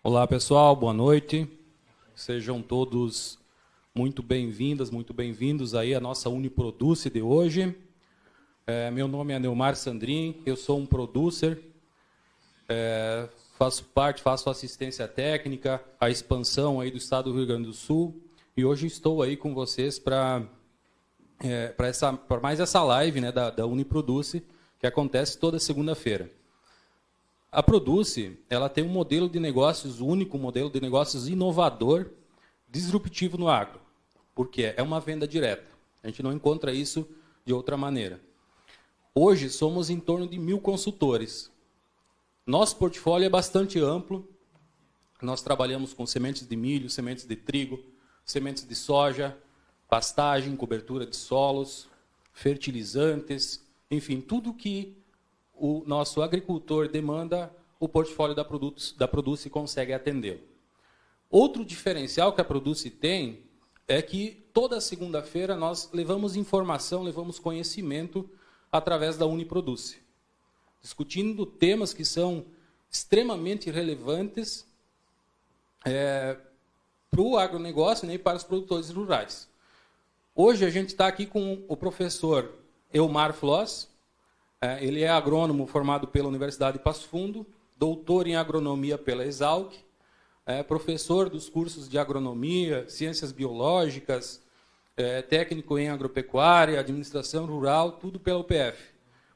Olá pessoal, boa noite. Sejam todos muito bem-vindas, muito bem-vindos aí à nossa Uniproduce de hoje. Meu nome é Neumar Sandrin, eu sou um producer, faço assistência técnica, a expansão aí do estado do Rio Grande do Sul e hoje estou aí com vocês para mais essa live, né, da Uniproduce, que acontece toda segunda-feira. A Produce, ela tem um modelo de negócios único, um modelo de negócios inovador, disruptivo no agro, porque é uma venda direta. A gente não encontra isso de outra maneira. Hoje, somos em torno de 1.000 consultores. Nosso portfólio é bastante amplo. Nós trabalhamos com sementes de milho, sementes de trigo, sementes de soja, pastagem, cobertura de solos, fertilizantes, enfim, tudo que o nosso agricultor demanda, o portfólio da Produce consegue atender. Outro diferencial que a Produce tem é que toda segunda-feira nós levamos informação, levamos conhecimento através da Uniproduce, discutindo temas que são extremamente relevantes para o agronegócio, né, e para os produtores rurais. Hoje a gente está aqui com o professor Elmar Floss. Ele é agrônomo formado pela Universidade de Passo Fundo, doutor em agronomia pela Exalc, professor dos cursos de agronomia, ciências biológicas, técnico em agropecuária, administração rural, tudo pela UPF.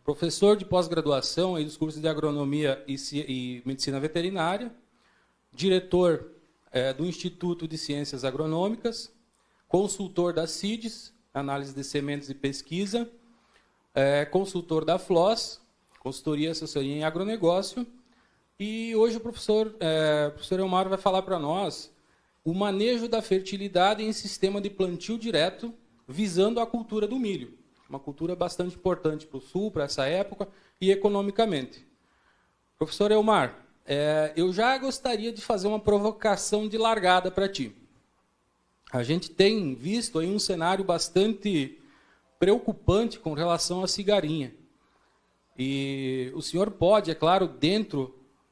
Professor de pós-graduação dos cursos de agronomia e medicina veterinária, diretor do Instituto de Ciências Agronômicas, consultor da CIDES, análise de sementes e pesquisa, consultor da Floss, consultoria e assessoria em agronegócio. E hoje o professor Elmar vai falar para nós o manejo da fertilidade em sistema de plantio direto, visando a cultura do milho. Uma cultura bastante importante para o Sul, para essa época, e economicamente. Professor Elmar, eu já gostaria de fazer uma provocação de largada para ti. A gente tem visto aí um cenário bastante preocupante com relação à cigarinha. E o senhor pode, é claro,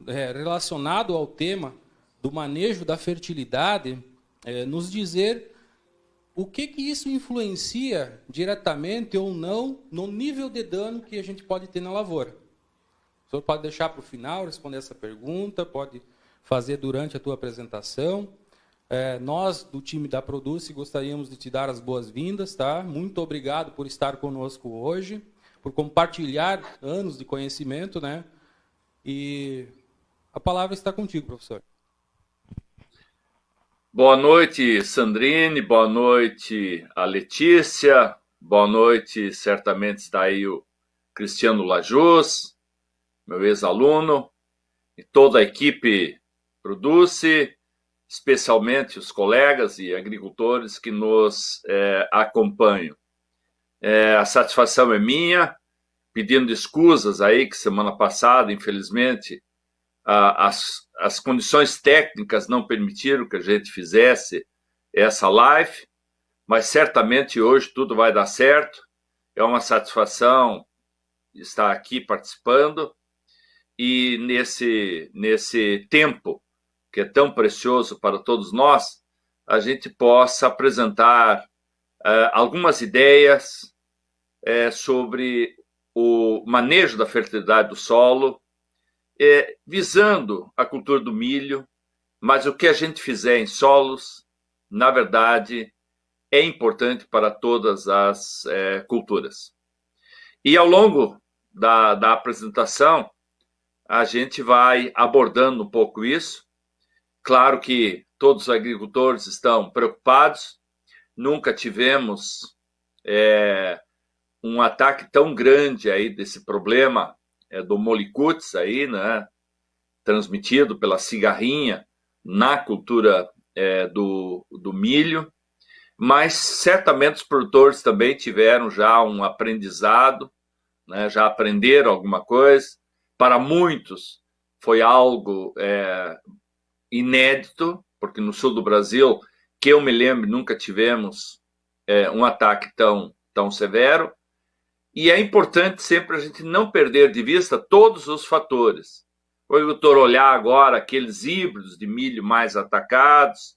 relacionado ao tema do manejo da fertilidade, nos dizer o que isso influencia diretamente ou não no nível de dano que a gente pode ter na lavoura. O senhor pode deixar para o final responder essa pergunta, pode fazer durante a tua apresentação. Nós, do time da Produce, gostaríamos de te dar as boas-vindas, tá? Muito obrigado por estar conosco hoje, por compartilhar anos de conhecimento, né? E a palavra está contigo, professor. Boa noite, Sandrine, boa noite a Letícia, boa noite, certamente está aí o Cristiano Lajus, meu ex-aluno, e toda a equipe Produce, especialmente os colegas e agricultores que nos acompanham. A satisfação é minha, pedindo escusas aí que semana passada, infelizmente, as condições técnicas não permitiram que a gente fizesse essa live, mas certamente hoje tudo vai dar certo. É uma satisfação estar aqui participando e nesse tempo que é tão precioso para todos nós, a gente possa apresentar algumas ideias sobre o manejo da fertilidade do solo, visando a cultura do milho, mas o que a gente fizer em solos, na verdade, é importante para todas as culturas. E ao longo da apresentação, a gente vai abordando um pouco isso. Claro que todos os agricultores estão preocupados, nunca tivemos um ataque tão grande aí desse problema do Mollicuts aí, né, transmitido pela cigarrinha na cultura do milho, mas certamente os produtores também tiveram já um aprendizado, né, já aprenderam alguma coisa. Para muitos foi algo inédito, porque no sul do Brasil, que eu me lembro, nunca tivemos um ataque tão severo. E é importante sempre a gente não perder de vista todos os fatores. o agricultor olhar agora aqueles híbridos de milho mais atacados,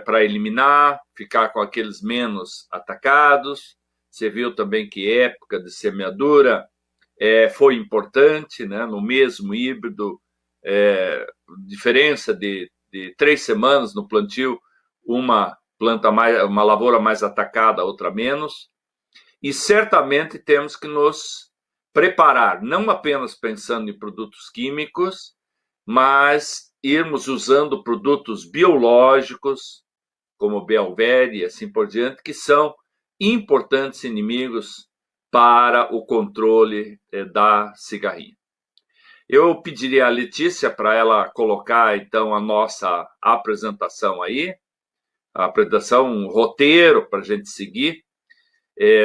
para eliminar, ficar com aqueles menos atacados. Você viu também que época de semeadura foi importante, né? No mesmo híbrido, diferença de 3 semanas no plantio, uma lavoura mais atacada, outra menos. E certamente temos que nos preparar, não apenas pensando em produtos químicos, mas irmos usando produtos biológicos, como Belvere e assim por diante, que são importantes inimigos para o controle da cigarrinha. Eu pediria à Letícia para ela colocar, então, a nossa apresentação aí, a apresentação, um roteiro para a gente seguir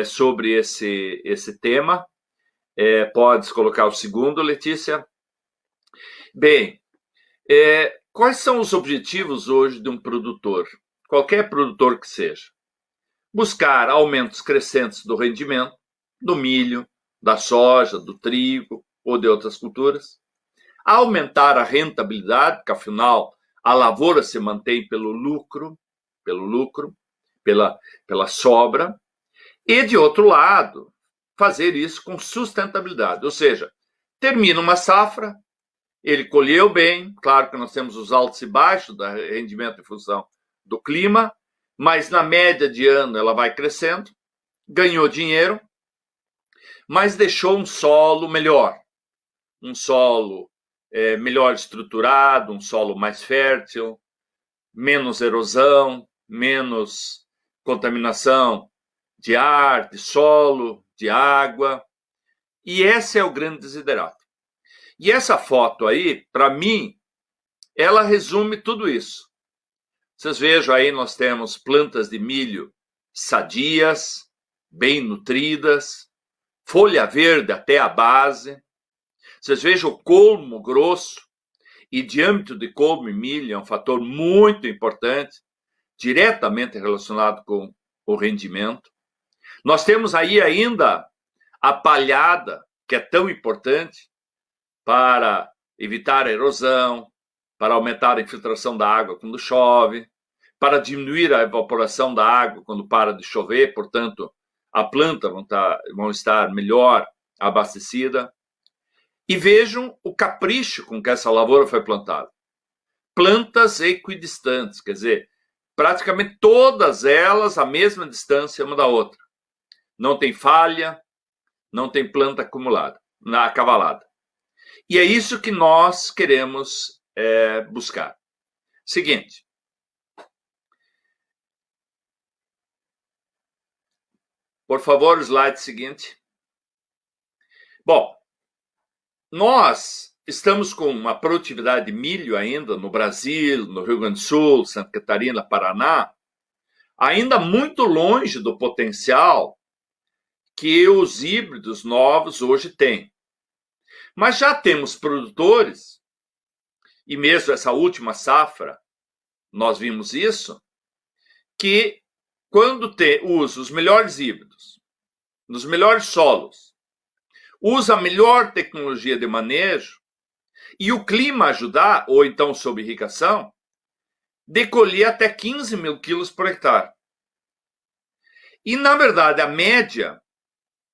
sobre esse tema. Podes colocar o segundo, Letícia. Bem, quais são os objetivos hoje de um produtor? Qualquer produtor que seja. Buscar aumentos crescentes do rendimento, do milho, da soja, do trigo ou de outras culturas. Aumentar a rentabilidade, porque afinal a lavoura se mantém pelo lucro, pela sobra. E de outro lado, fazer isso com sustentabilidade, ou seja, termina uma safra, ele colheu bem, claro que nós temos os altos e baixos do rendimento em função do clima, mas na média de ano ela vai crescendo, ganhou dinheiro, mas deixou um solo melhor, um solo melhor estruturado, um solo mais fértil, menos erosão, menos contaminação de ar, de solo, de água. E esse é o grande desiderato. E essa foto aí, para mim, ela resume tudo isso. Vocês vejam aí, nós temos plantas de milho sadias, bem nutridas, folha verde até a base. Vocês vejam o colmo grosso e diâmetro de colmo e milho é um fator muito importante, diretamente relacionado com o rendimento. Nós temos aí ainda a palhada, que é tão importante para evitar a erosão, para aumentar a infiltração da água quando chove, para diminuir a evaporação da água quando para de chover, portanto, a planta vão estar melhor abastecida. E vejam o capricho com que essa lavoura foi plantada. Plantas equidistantes, quer dizer, praticamente todas elas a mesma distância uma da outra. Não tem falha, não tem planta acavalada. E é isso que nós queremos buscar. Seguinte. Por favor, o slide seguinte. Bom, nós estamos com uma produtividade de milho ainda no Brasil, no Rio Grande do Sul, Santa Catarina, Paraná, ainda muito longe do potencial que os híbridos novos hoje têm. Mas já temos produtores, e mesmo essa última safra, nós vimos isso, que quando usa os melhores híbridos, nos melhores solos, usa a melhor tecnologia de manejo, e o clima ajudar, ou então sob irrigação, de colher até 15 mil quilos por hectare. E, na verdade, a média,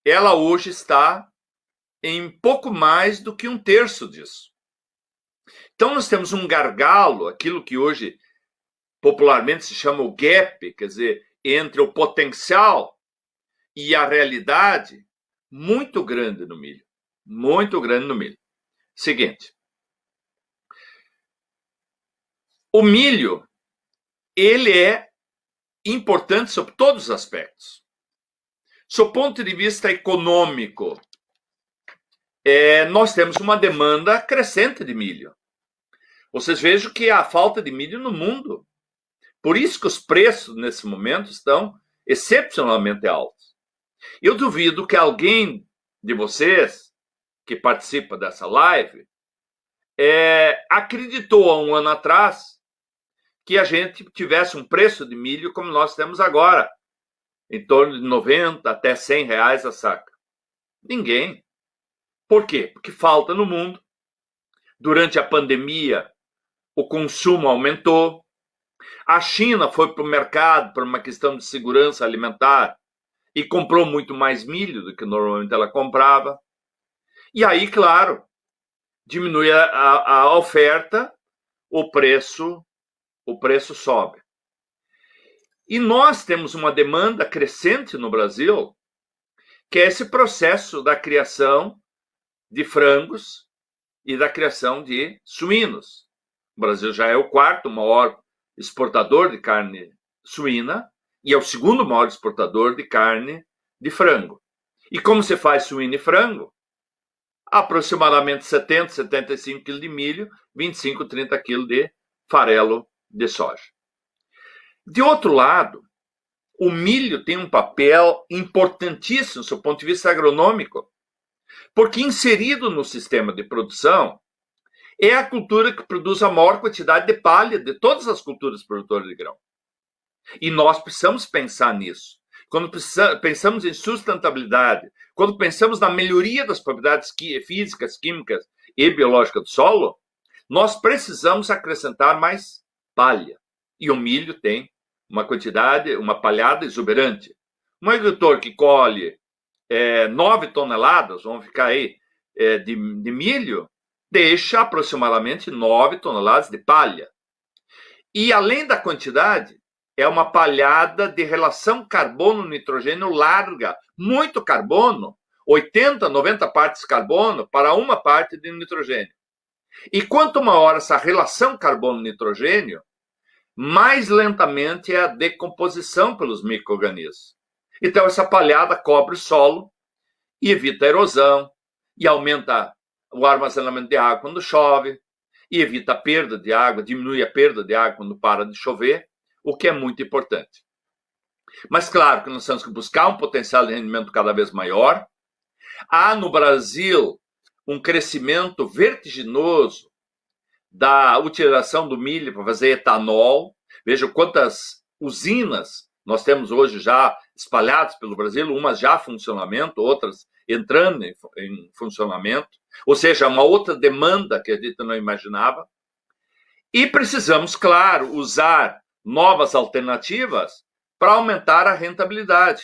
ela hoje está em pouco mais do que 1/3 disso. Então, nós temos um gargalo, aquilo que hoje popularmente se chama o gap, quer dizer, entre o potencial e a realidade, muito grande no milho. Muito grande no milho. Seguinte. O milho, ele é importante sob todos os aspectos. Sob ponto de vista econômico, nós temos uma demanda crescente de milho. Vocês vejam que há falta de milho no mundo. Por isso que os preços, nesse momento, estão excepcionalmente altos. Eu duvido que alguém de vocês que participa dessa live acreditou há um ano atrás que a gente tivesse um preço de milho como nós temos agora, em torno de 90 até 100 reais a saca. Ninguém. Por quê? Porque falta no mundo Durante a pandemia, o consumo aumentou. A China foi para o mercado por uma questão de segurança alimentar e comprou muito mais milho do que normalmente ela comprava. E aí, claro, diminui a oferta, o preço sobe. E nós temos uma demanda crescente no Brasil, que é esse processo da criação de frangos e da criação de suínos. O Brasil já é o quarto maior exportador de carne suína e é o segundo maior exportador de carne de frango. E como se faz suíno e frango? Aproximadamente 70, 75 kg de milho, 25, 30 kg de farelo de soja. De outro lado, o milho tem um papel importantíssimo do ponto de vista agronômico, porque inserido no sistema de produção, é a cultura que produz a maior quantidade de palha de todas as culturas produtoras de grão. E nós precisamos pensar nisso. Quando pensamos em sustentabilidade, quando pensamos na melhoria das propriedades físicas, químicas e biológicas do solo, nós precisamos acrescentar mais palha. E o milho tem uma quantidade, uma palhada exuberante. Um agricultor que colhe 9 toneladas, vamos ficar aí, de milho, deixa aproximadamente 9 toneladas de palha. E além da quantidade, é uma palhada de relação carbono-nitrogênio larga, muito carbono, 80, 90 partes carbono para uma parte de nitrogênio. E quanto maior essa relação carbono-nitrogênio, mais lentamente é a decomposição pelos micro-organismos. Então, essa palhada cobre o solo e evita a erosão, e aumenta o armazenamento de água quando chove, e evita a perda de água, diminui a perda de água quando para de chover, o que é muito importante. Mas, claro, que nós temos que buscar um potencial de rendimento cada vez maior. Há no Brasil um crescimento vertiginoso da utilização do milho para fazer etanol. Veja quantas usinas nós temos hoje já espalhadas pelo Brasil, umas já em funcionamento, outras entrando em funcionamento. Ou seja, uma outra demanda que a gente não imaginava. E precisamos, claro, usar novas alternativas para aumentar a rentabilidade,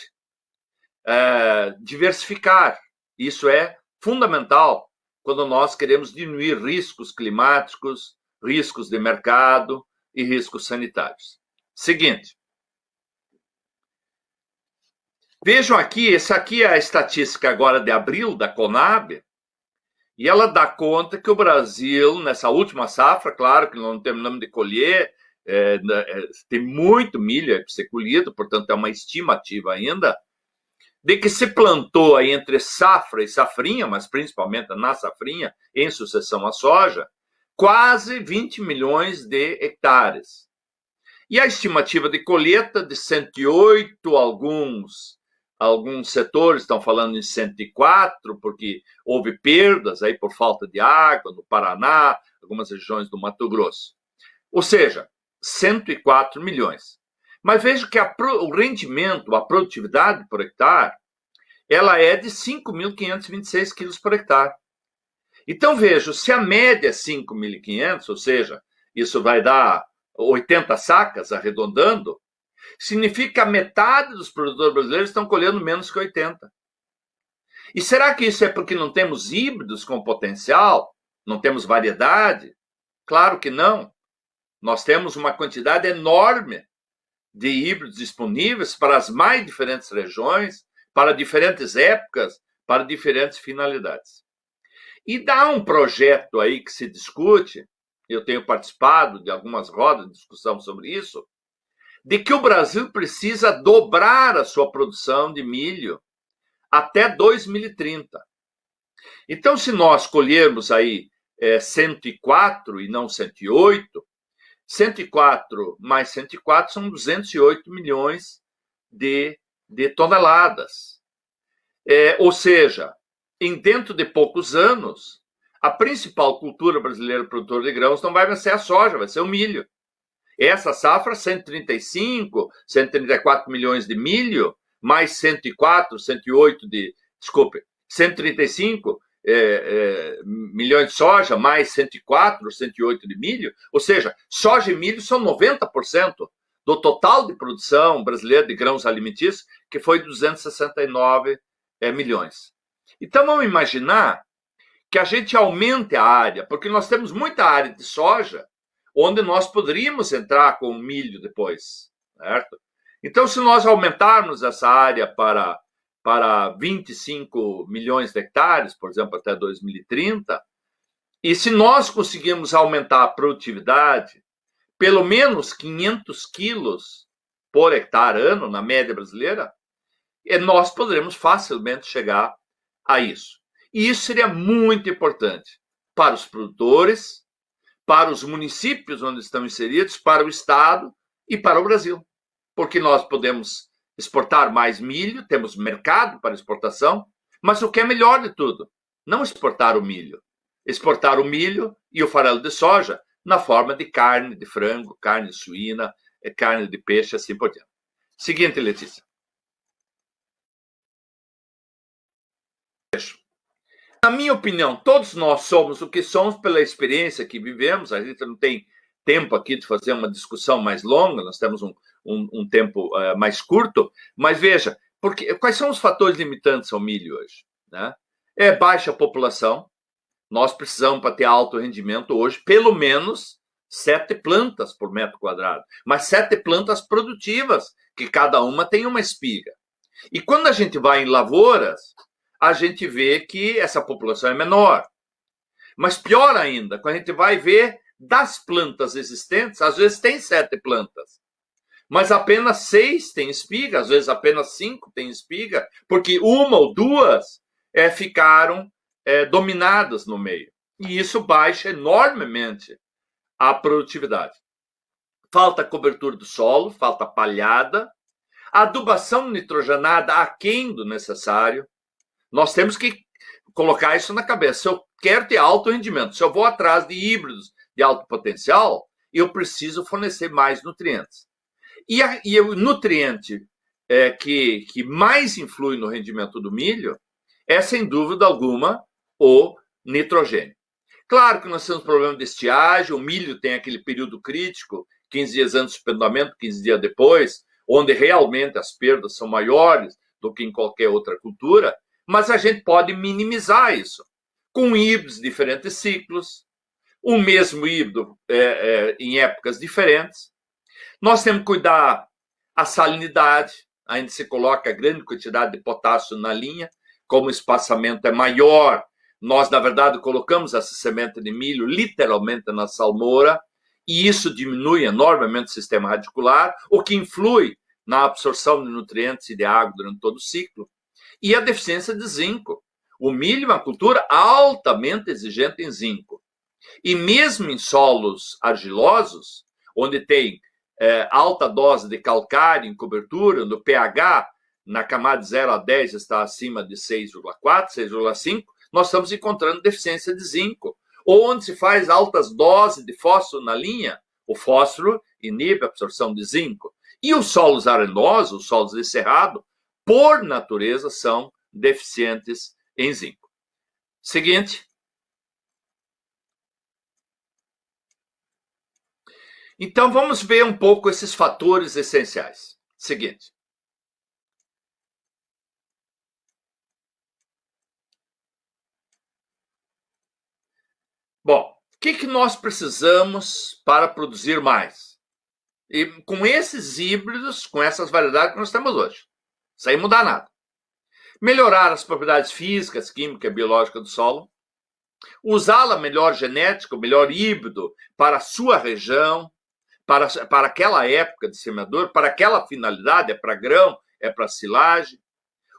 diversificar. Isso é fundamental quando nós queremos diminuir riscos climáticos, riscos de mercado e riscos sanitários. Seguinte. Vejam aqui, essa aqui é a estatística agora de abril da Conab, e ela dá conta que o Brasil, nessa última safra, claro que não terminamos de colher, tem muito milho para ser colhido, portanto é uma estimativa ainda, de que se plantou aí entre safra e safrinha, mas principalmente na safrinha, em sucessão à soja, quase 20 milhões de hectares. E a estimativa de colheita de 108, alguns setores estão falando em 104, porque houve perdas aí por falta de água no Paraná, algumas regiões do Mato Grosso. Ou seja, 104 milhões. Mas veja que o rendimento, a produtividade por hectare, ela é de 5.526 quilos por hectare. Então, veja, se a média é 5.500, ou seja, isso vai dar 80 sacas, arredondando, significa que a metade dos produtores brasileiros estão colhendo menos que 80. E será que isso é porque não temos híbridos com potencial? Não temos variedade? Claro que não. Nós temos uma quantidade enorme de híbridos disponíveis para as mais diferentes regiões, para diferentes épocas, para diferentes finalidades. E dá um projeto aí que se discute, eu tenho participado de algumas rodas de discussão sobre isso, de que o Brasil precisa dobrar a sua produção de milho até 2030. Então, se nós colhermos aí 104 e não 108, 104 mais 104 são 208 milhões de toneladas. Ou seja, dentro de poucos anos, a principal cultura brasileira produtora de grãos não vai mais ser a soja, vai ser o milho. Essa safra, 135, 134 milhões de milho, mais 104, 108 135 milhões de soja, mais 104 ou 108 de milho, ou seja, soja e milho são 90% do total de produção brasileira de grãos alimentícios, que foi 269 milhões. Então, vamos imaginar que a gente aumente a área, porque nós temos muita área de soja, onde nós poderíamos entrar com milho depois, certo? Então, se nós aumentarmos essa área para 25 milhões de hectares, por exemplo, até 2030, e se nós conseguirmos aumentar a produtividade, pelo menos 500 quilos por hectare ano, na média brasileira, nós poderemos facilmente chegar a isso. E isso seria muito importante para os produtores, para os municípios onde estão inseridos, para o Estado e para o Brasil. Porque nós podemos exportar mais milho, temos mercado para exportação, mas o que é melhor de tudo, não exportar o milho e o farelo de soja na forma de carne de frango, carne suína, carne de peixe, assim por diante. Seguinte, Letícia. Na minha opinião, todos nós somos o que somos pela experiência que vivemos. A gente não tem tempo aqui de fazer uma discussão mais longa, nós temos um tempo mais curto, mas veja, quais são os fatores limitantes ao milho hoje? Né? É baixa população, nós precisamos, para ter alto rendimento hoje, pelo menos 7 plantas por metro quadrado, mas 7 plantas produtivas, que cada uma tem uma espiga. E quando a gente vai em lavouras, a gente vê que essa população é menor. Mas pior ainda, quando a gente vai ver das plantas existentes, às vezes tem 7 plantas, mas apenas 6 têm espiga, às vezes apenas 5 têm espiga, porque uma ou duas ficaram dominadas no meio. E isso baixa enormemente a produtividade. Falta cobertura do solo, falta palhada, adubação nitrogenada aquém do necessário. Nós temos que colocar isso na cabeça. Se eu quero ter alto rendimento, se eu vou atrás de híbridos de alto potencial, eu preciso fornecer mais nutrientes. E o nutriente que mais influi no rendimento do milho é, sem dúvida alguma, o nitrogênio. Claro que nós temos problema de estiagem, o milho tem aquele período crítico, 15 dias antes do pendamento, 15 dias depois, onde realmente as perdas são maiores do que em qualquer outra cultura, mas a gente pode minimizar isso com híbridos de diferentes ciclos, o mesmo híbrido em épocas diferentes. Nós temos que cuidar a salinidade, ainda se coloca grande quantidade de potássio na linha, como o espaçamento é maior, nós, na verdade, colocamos essa semente de milho literalmente na salmoura, e isso diminui enormemente o sistema radicular, o que influi na absorção de nutrientes e de água durante todo o ciclo. E a deficiência de zinco. O milho é uma cultura altamente exigente em zinco. E mesmo em solos argilosos, onde tem alta dose de calcário em cobertura, onde o pH na camada de 0 a 10 está acima de 6,4, 6,5, nós estamos encontrando deficiência de zinco. Ou onde se faz altas doses de fósforo na linha, o fósforo inibe a absorção de zinco. E os solos arenosos, os solos de cerrado, por natureza, são deficientes em zinco. Seguinte. Então, vamos ver um pouco esses fatores essenciais. Seguinte. Bom, o que nós precisamos para produzir mais? E com esses híbridos, com essas variedades que nós temos hoje. Sem mudar nada. Melhorar as propriedades físicas, químicas e biológicas do solo. Usá-la melhor genética, o melhor híbrido para a sua região, para aquela época de semeador, para aquela finalidade, é para grão, é para silagem.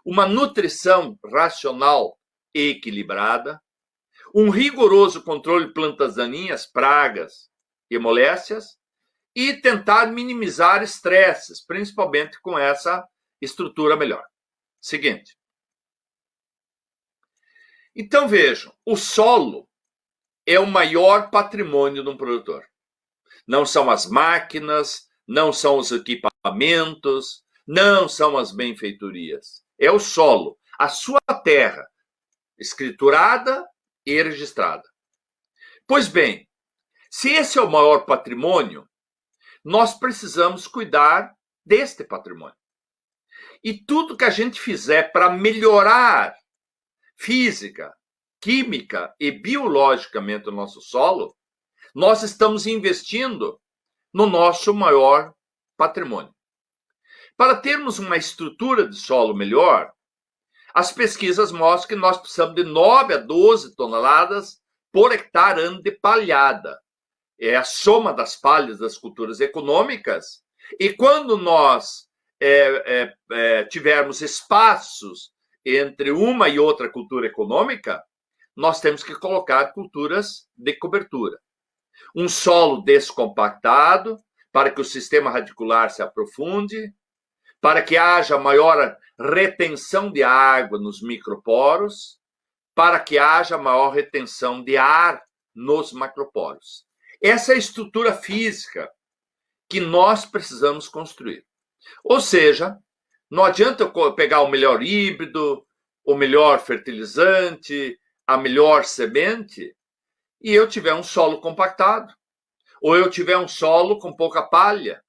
Uma nutrição racional e equilibrada. Um rigoroso controle de plantas daninhas, pragas e moléstias. E tentar minimizar estresses, principalmente com essa estrutura melhor. Seguinte. Então, vejam, o solo é o maior patrimônio de um produtor. Não são as máquinas, não são os equipamentos, não são as benfeitorias. É o solo, a sua terra. escriturada e registrada. Pois bem, se esse é o maior patrimônio, nós precisamos cuidar deste patrimônio. E tudo que a gente fizer para melhorar física, química e biologicamente o nosso solo, nós estamos investindo no nosso maior patrimônio. Para termos uma estrutura de solo melhor, as pesquisas mostram que nós precisamos de 9 a 12 toneladas por hectare ano de palhada. É a soma das palhas das culturas econômicas. E quando nós tivermos espaços entre uma e outra cultura econômica, nós temos que colocar culturas de cobertura. Um solo descompactado, para que o sistema radicular se aprofunde, para que haja maior retenção de água nos microporos, para que haja maior retenção de ar nos macroporos. Essa é a estrutura física que nós precisamos construir. Ou seja, não adianta eu pegar o melhor híbrido, o melhor fertilizante, a melhor semente, e eu tiver um solo compactado, ou eu tiver um solo com pouca palha,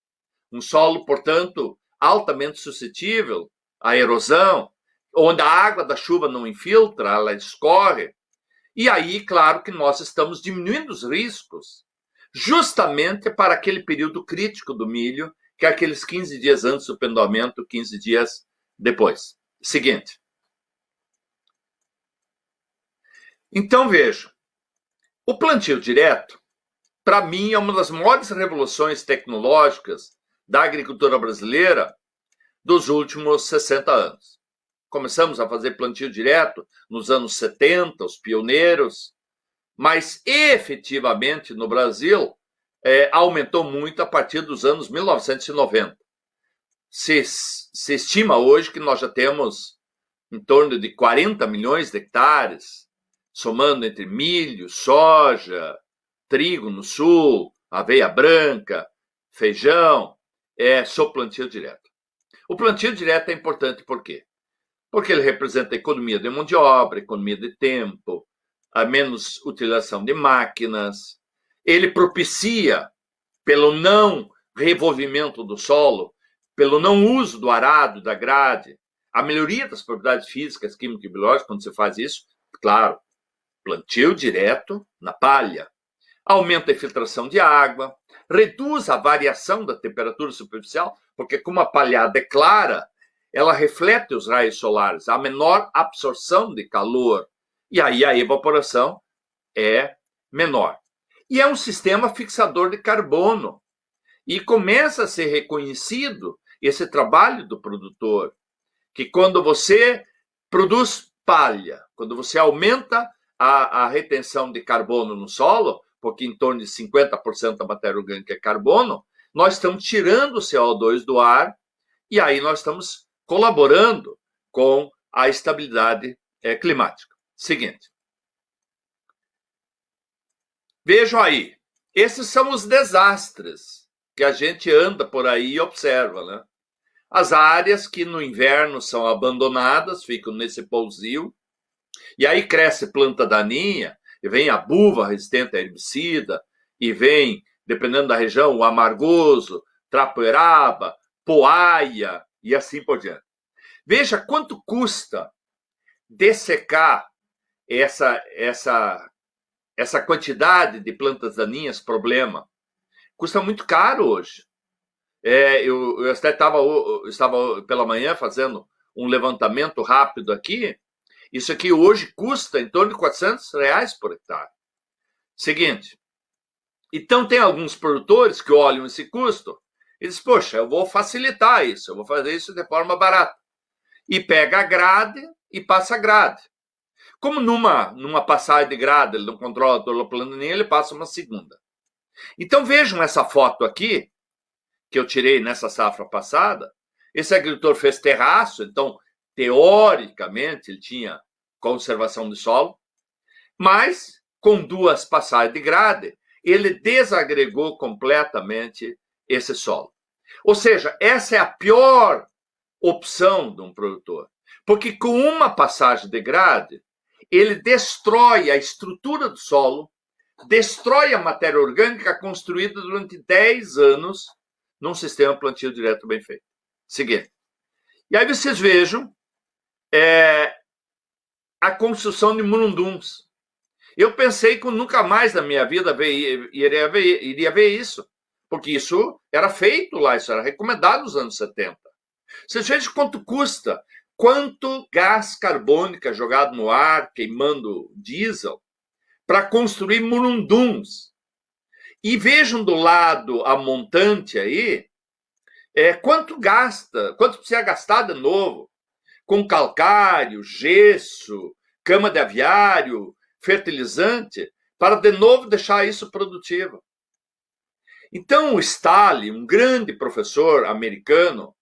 um solo, portanto, altamente suscetível à erosão, onde a água da chuva não infiltra, ela escorre. E aí, claro que nós estamos diminuindo os riscos, justamente para aquele período crítico do milho, que é aqueles 15 dias antes do pendoamento, 15 dias depois. Seguinte. Então, veja, o plantio direto, para mim, é uma das maiores revoluções tecnológicas da agricultura brasileira dos últimos 60 anos. Começamos a fazer plantio direto nos anos 70, os pioneiros, mas efetivamente no Brasil aumentou muito a partir dos anos 1990. Se estima hoje que nós já temos em torno de 40 milhões de hectares, somando entre milho, soja, trigo no sul, aveia branca, feijão, sob plantio direto. O plantio direto é importante por quê? Porque ele representa a economia de mão de obra, economia de tempo, a menos utilização de máquinas. Ele propicia, pelo não revolvimento do solo, pelo não uso do arado, da grade, a melhoria das propriedades físicas, químicas e biológicas. Quando você faz isso, claro, plantio direto na palha. Aumenta a infiltração de água, reduz a variação da temperatura superficial, porque como a palhada é clara, ela reflete os raios solares, há menor absorção de calor, e aí a evaporação é menor. E é um sistema fixador de carbono, e começa a ser reconhecido esse trabalho do produtor, que quando você produz palha, quando você aumenta a retenção de carbono no solo, porque em torno de 50% da matéria orgânica é carbono, nós estamos tirando o CO2 do ar, e aí nós estamos colaborando com a estabilidade climática. Seguinte. Vejam aí, esses são os desastres que a gente anda por aí e observa, né? As áreas que no inverno são abandonadas, ficam nesse pousio, e aí cresce planta daninha, e vem a buva resistente a herbicida, e vem, dependendo da região, o amargoso, trapoeraba, poaia, e assim por diante. Veja quanto custa dessecar essa quantidade de plantas daninhas, problema. Custa muito caro hoje. Eu até estava pela manhã fazendo um levantamento rápido aqui. Isso aqui hoje custa em torno de R$400 por hectare. Seguinte. Então, tem alguns produtores que olham esse custo e dizem, poxa, eu vou facilitar isso, eu vou fazer isso de forma barata. E pega a grade e passa a grade. Como numa passagem de grade ele não controla toda a plananinha, ele passa uma segunda. Então, vejam essa foto aqui, que eu tirei nessa safra passada. Esse agricultor fez terraço, então, teoricamente, ele tinha conservação de solo, mas, com 2 passagens de grade, ele desagregou completamente esse solo. Ou seja, essa é a pior opção de um produtor, porque com uma passagem de grade, ele destrói a estrutura do solo, destrói a matéria orgânica construída durante 10 anos num sistema plantio direto bem feito. Seguinte. E aí vocês vejam a construção de murunduns. Eu pensei que nunca mais na minha vida iria ver isso, porque isso era feito lá, isso era recomendado nos anos 70. Vocês vejam quanto custa, quanto gás carbônico é jogado no ar, queimando diesel, para construir murunduns. E vejam do lado a montante aí, quanto precisa gastar de novo, com calcário, gesso, cama de aviário, fertilizante, para de novo deixar isso produtivo. Então, o Stalin, um grande professor americano,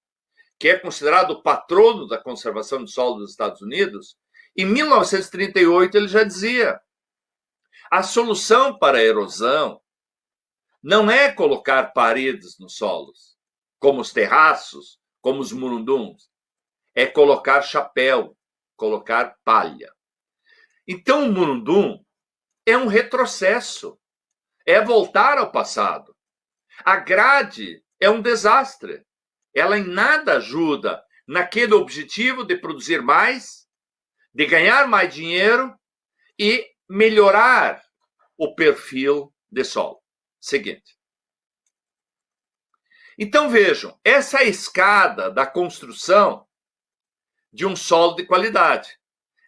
que é considerado o patrono da conservação do solo dos Estados Unidos, em 1938 ele já dizia: a solução para a erosão não é colocar paredes nos solos, como os terraços, como os murunduns, é colocar chapéu, colocar palha. Então, o murundum é um retrocesso, é voltar ao passado. A grade é um desastre. Ela em nada ajuda naquele objetivo de produzir mais, de ganhar mais dinheiro e melhorar o perfil de solo. Seguinte. Então, vejam, essa é a escada da construção de um solo de qualidade.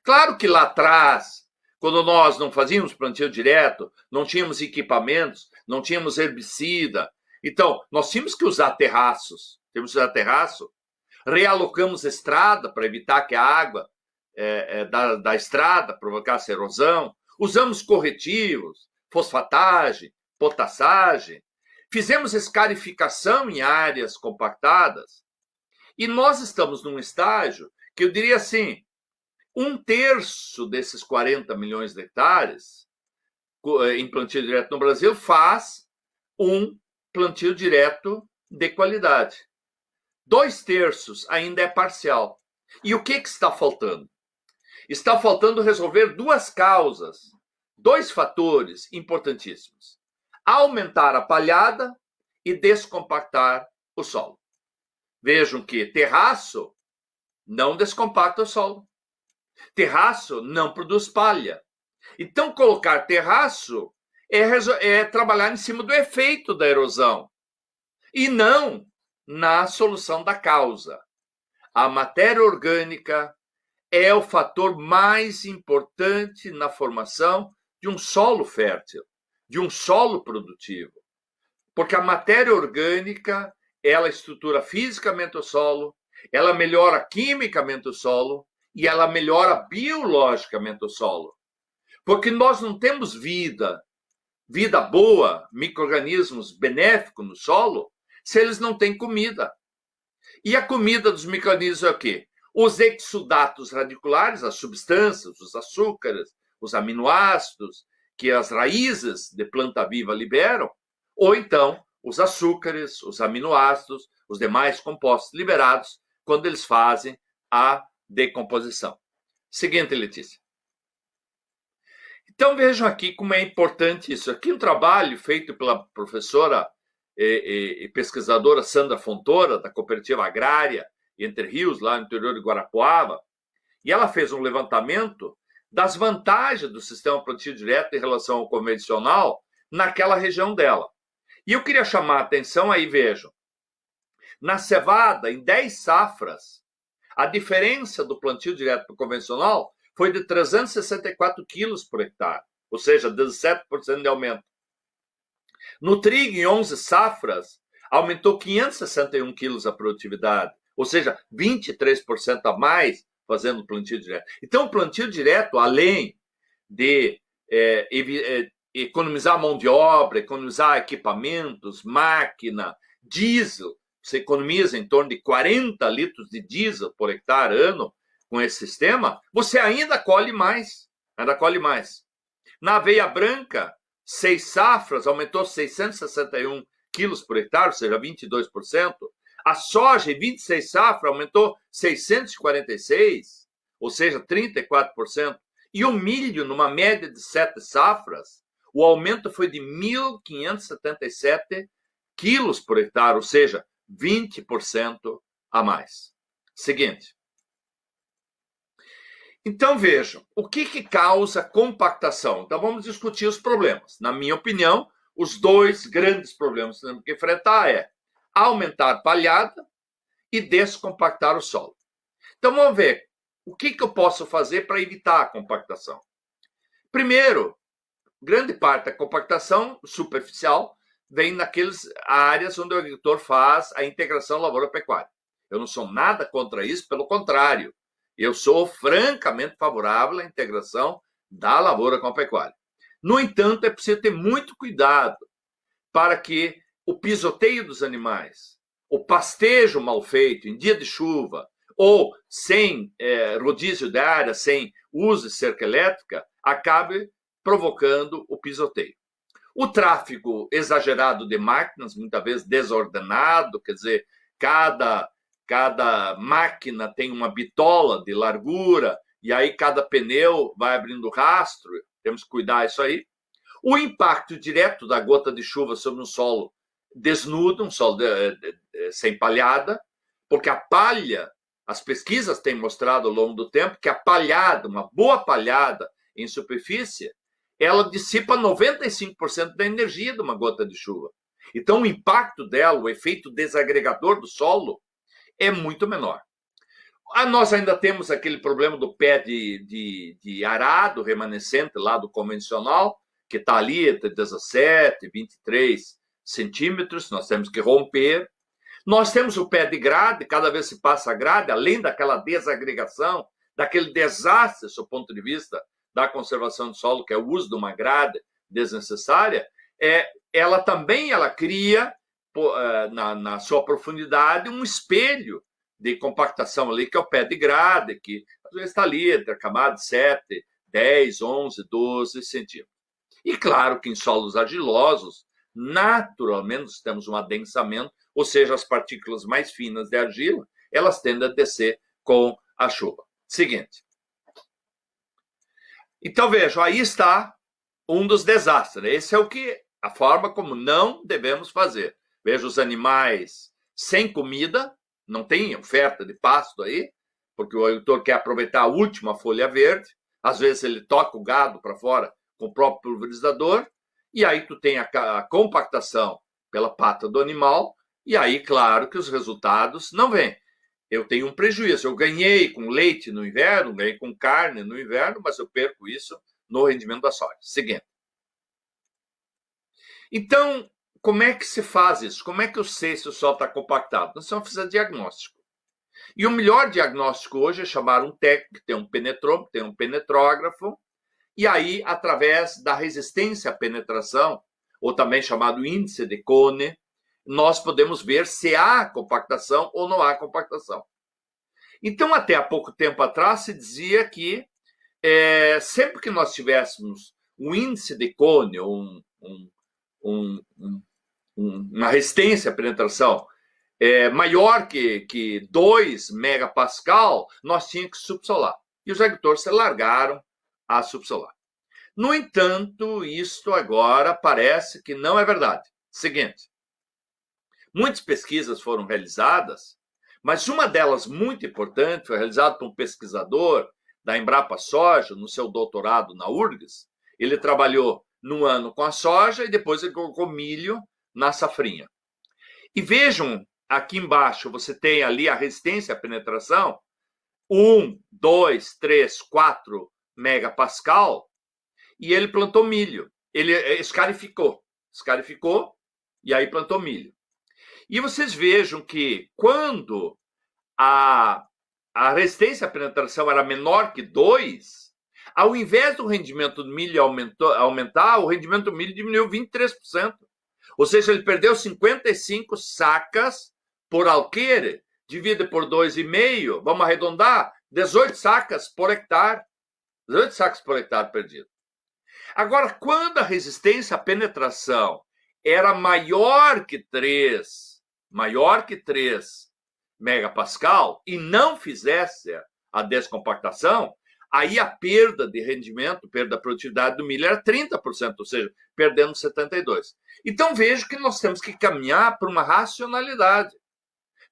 Claro que lá atrás, quando nós não fazíamos plantio direto, não tínhamos equipamentos, não tínhamos herbicida, então nós tínhamos que usar terraços. Temos que usar terraço, realocamos estrada para evitar que a água da estrada provocasse erosão, usamos corretivos, fosfatagem, potassagem, fizemos escarificação em áreas compactadas, e nós estamos num estágio que eu diria assim, 1/3 desses 40 milhões de hectares em plantio direto no Brasil faz um plantio direto de qualidade. 2/3 ainda é parcial. E o que está faltando? Está faltando resolver duas causas, 2 fatores importantíssimos. Aumentar a palhada e descompactar o solo. Vejam que terraço não descompacta o solo. Terraço não produz palha. Então, colocar terraço é trabalhar em cima do efeito da erosão e não na solução da causa. A matéria orgânica é o fator mais importante na formação de um solo fértil, de um solo produtivo. Porque a matéria orgânica, ela estrutura fisicamente o solo, ela melhora quimicamente o solo e ela melhora biologicamente o solo. Porque nós não temos vida boa, micro-organismos benéficos no solo, se eles não têm comida. E a comida dos micro-organismos é o quê? Os exudatos radiculares, as substâncias, os açúcares, os aminoácidos que as raízes de planta viva liberam, ou então os açúcares, os aminoácidos, os demais compostos liberados quando eles fazem a decomposição. Seguinte, Letícia. Então vejam aqui como é importante isso. Aqui um trabalho feito pela professora e pesquisadora Sandra Fontoura, da Cooperativa Agrária Entre Rios, lá no interior de Guarapuava, e ela fez um levantamento das vantagens do sistema plantio direto em relação ao convencional naquela região dela. E eu queria chamar a atenção aí, vejam, na cevada, em 10 safras, a diferença do plantio direto para o convencional foi de 364 quilos por hectare, ou seja, 17% de aumento. No trigo, em 11 safras, aumentou 561 quilos a produtividade, ou seja, 23% a mais fazendo plantio direto. Então, o plantio direto, além de economizar mão de obra, economizar equipamentos, máquina, diesel, você economiza em torno de 40 litros de diesel por hectare ano com esse sistema, você ainda colhe mais. Na aveia branca, 6 safras, aumentou 661 quilos por hectare, ou seja, 22%. A soja, em 26 safras, aumentou 646, ou seja, 34%. E o milho, numa média de 7 safras, o aumento foi de 1.577 quilos por hectare, ou seja, 20% a mais. Seguinte. Então, vejam, o que causa compactação? Então, vamos discutir os problemas. Na minha opinião, os dois grandes problemas que temos que enfrentar é aumentar a palhada e descompactar o solo. Então, vamos ver o que eu posso fazer para evitar a compactação. Primeiro, grande parte da compactação superficial vem naquelas áreas onde o agricultor faz a integração lavoura-pecuária. Eu não sou nada contra isso, pelo contrário. Eu sou francamente favorável à integração da lavoura com a pecuária. No entanto, é preciso ter muito cuidado para que o pisoteio dos animais, o pastejo mal feito em dia de chuva ou sem rodízio de área, sem uso de cerca elétrica, acabe provocando o pisoteio. O tráfego exagerado de máquinas, muitas vezes desordenado, quer dizer, cada máquina tem uma bitola de largura, e aí cada pneu vai abrindo rastro, temos que cuidar disso aí. O impacto direto da gota de chuva sobre um solo desnudo, um solo sem palhada, porque a palha, as pesquisas têm mostrado ao longo do tempo que a palhada, uma boa palhada em superfície, ela dissipa 95% da energia de uma gota de chuva. Então, o impacto dela, o efeito desagregador do solo, é muito menor. Nós ainda temos aquele problema do pé de arado remanescente lá do convencional, que está ali entre 17 e 23 centímetros, nós temos que romper. Nós temos o pé de grade, cada vez se passa a grade, além daquela desagregação, daquele desastre, do ponto de vista da conservação do solo, que é o uso de uma grade desnecessária, ela cria na sua profundidade um espelho de compactação ali, que é o pé de grade, que às vezes está ali entre a camada de 7, 10, 11, 12 centímetros. E claro que em solos argilosos, naturalmente nós temos um adensamento, ou seja, as partículas mais finas de argila, elas tendem a descer com a chuva. Seguinte. Então, vejam, aí está um dos desastres. Esse é a forma como não devemos fazer. Veja os animais sem comida, não tem oferta de pasto aí, porque o agricultor quer aproveitar a última folha verde, às vezes ele toca o gado para fora com o próprio pulverizador, e aí tu tem a compactação pela pata do animal, e aí, claro, que os resultados não vêm. Eu tenho um prejuízo, eu ganhei com leite no inverno, ganhei com carne no inverno, mas eu perco isso no rendimento da soja. Seguinte. Então, como é que se faz isso? Como é que eu sei se o solo está compactado? Nós vamos fazer diagnóstico. E o melhor diagnóstico hoje é chamar um técnico que tem um penetrômetro, tem um penetrógrafo, e aí, através da resistência à penetração, ou também chamado índice de Cone, nós podemos ver se há compactação ou não há compactação. Então, até há pouco tempo atrás, se dizia que sempre que nós tivéssemos um índice de Cone, uma resistência à penetração maior que 2 megapascal, nós tínhamos que subsolar. E os agricultores se largaram a subsolar. No entanto, isto agora parece que não é verdade. Seguinte, muitas pesquisas foram realizadas, mas uma delas muito importante foi realizada por um pesquisador da Embrapa Soja, no seu doutorado na URGS. Ele trabalhou num ano com a soja e depois ele colocou milho na safrinha. E vejam, aqui embaixo você tem ali a resistência à penetração, 1, 2, 3, 4 megapascal, e ele plantou milho. Ele escarificou e aí plantou milho. E vocês vejam que quando a resistência à penetração era menor que 2, ao invés do rendimento do milho aumentar, o rendimento do milho diminuiu 23%. Ou seja, ele perdeu 55 sacas por alqueire, divide por 2,5, vamos arredondar, 18 sacas por hectare. 18 sacas por hectare perdido. Agora, quando a resistência à penetração era maior que 3 megapascal e não fizesse a descompactação, aí a perda de rendimento, perda da produtividade do milho era 30%, ou seja, perdendo 72%. Então vejo que nós temos que caminhar para uma racionalidade.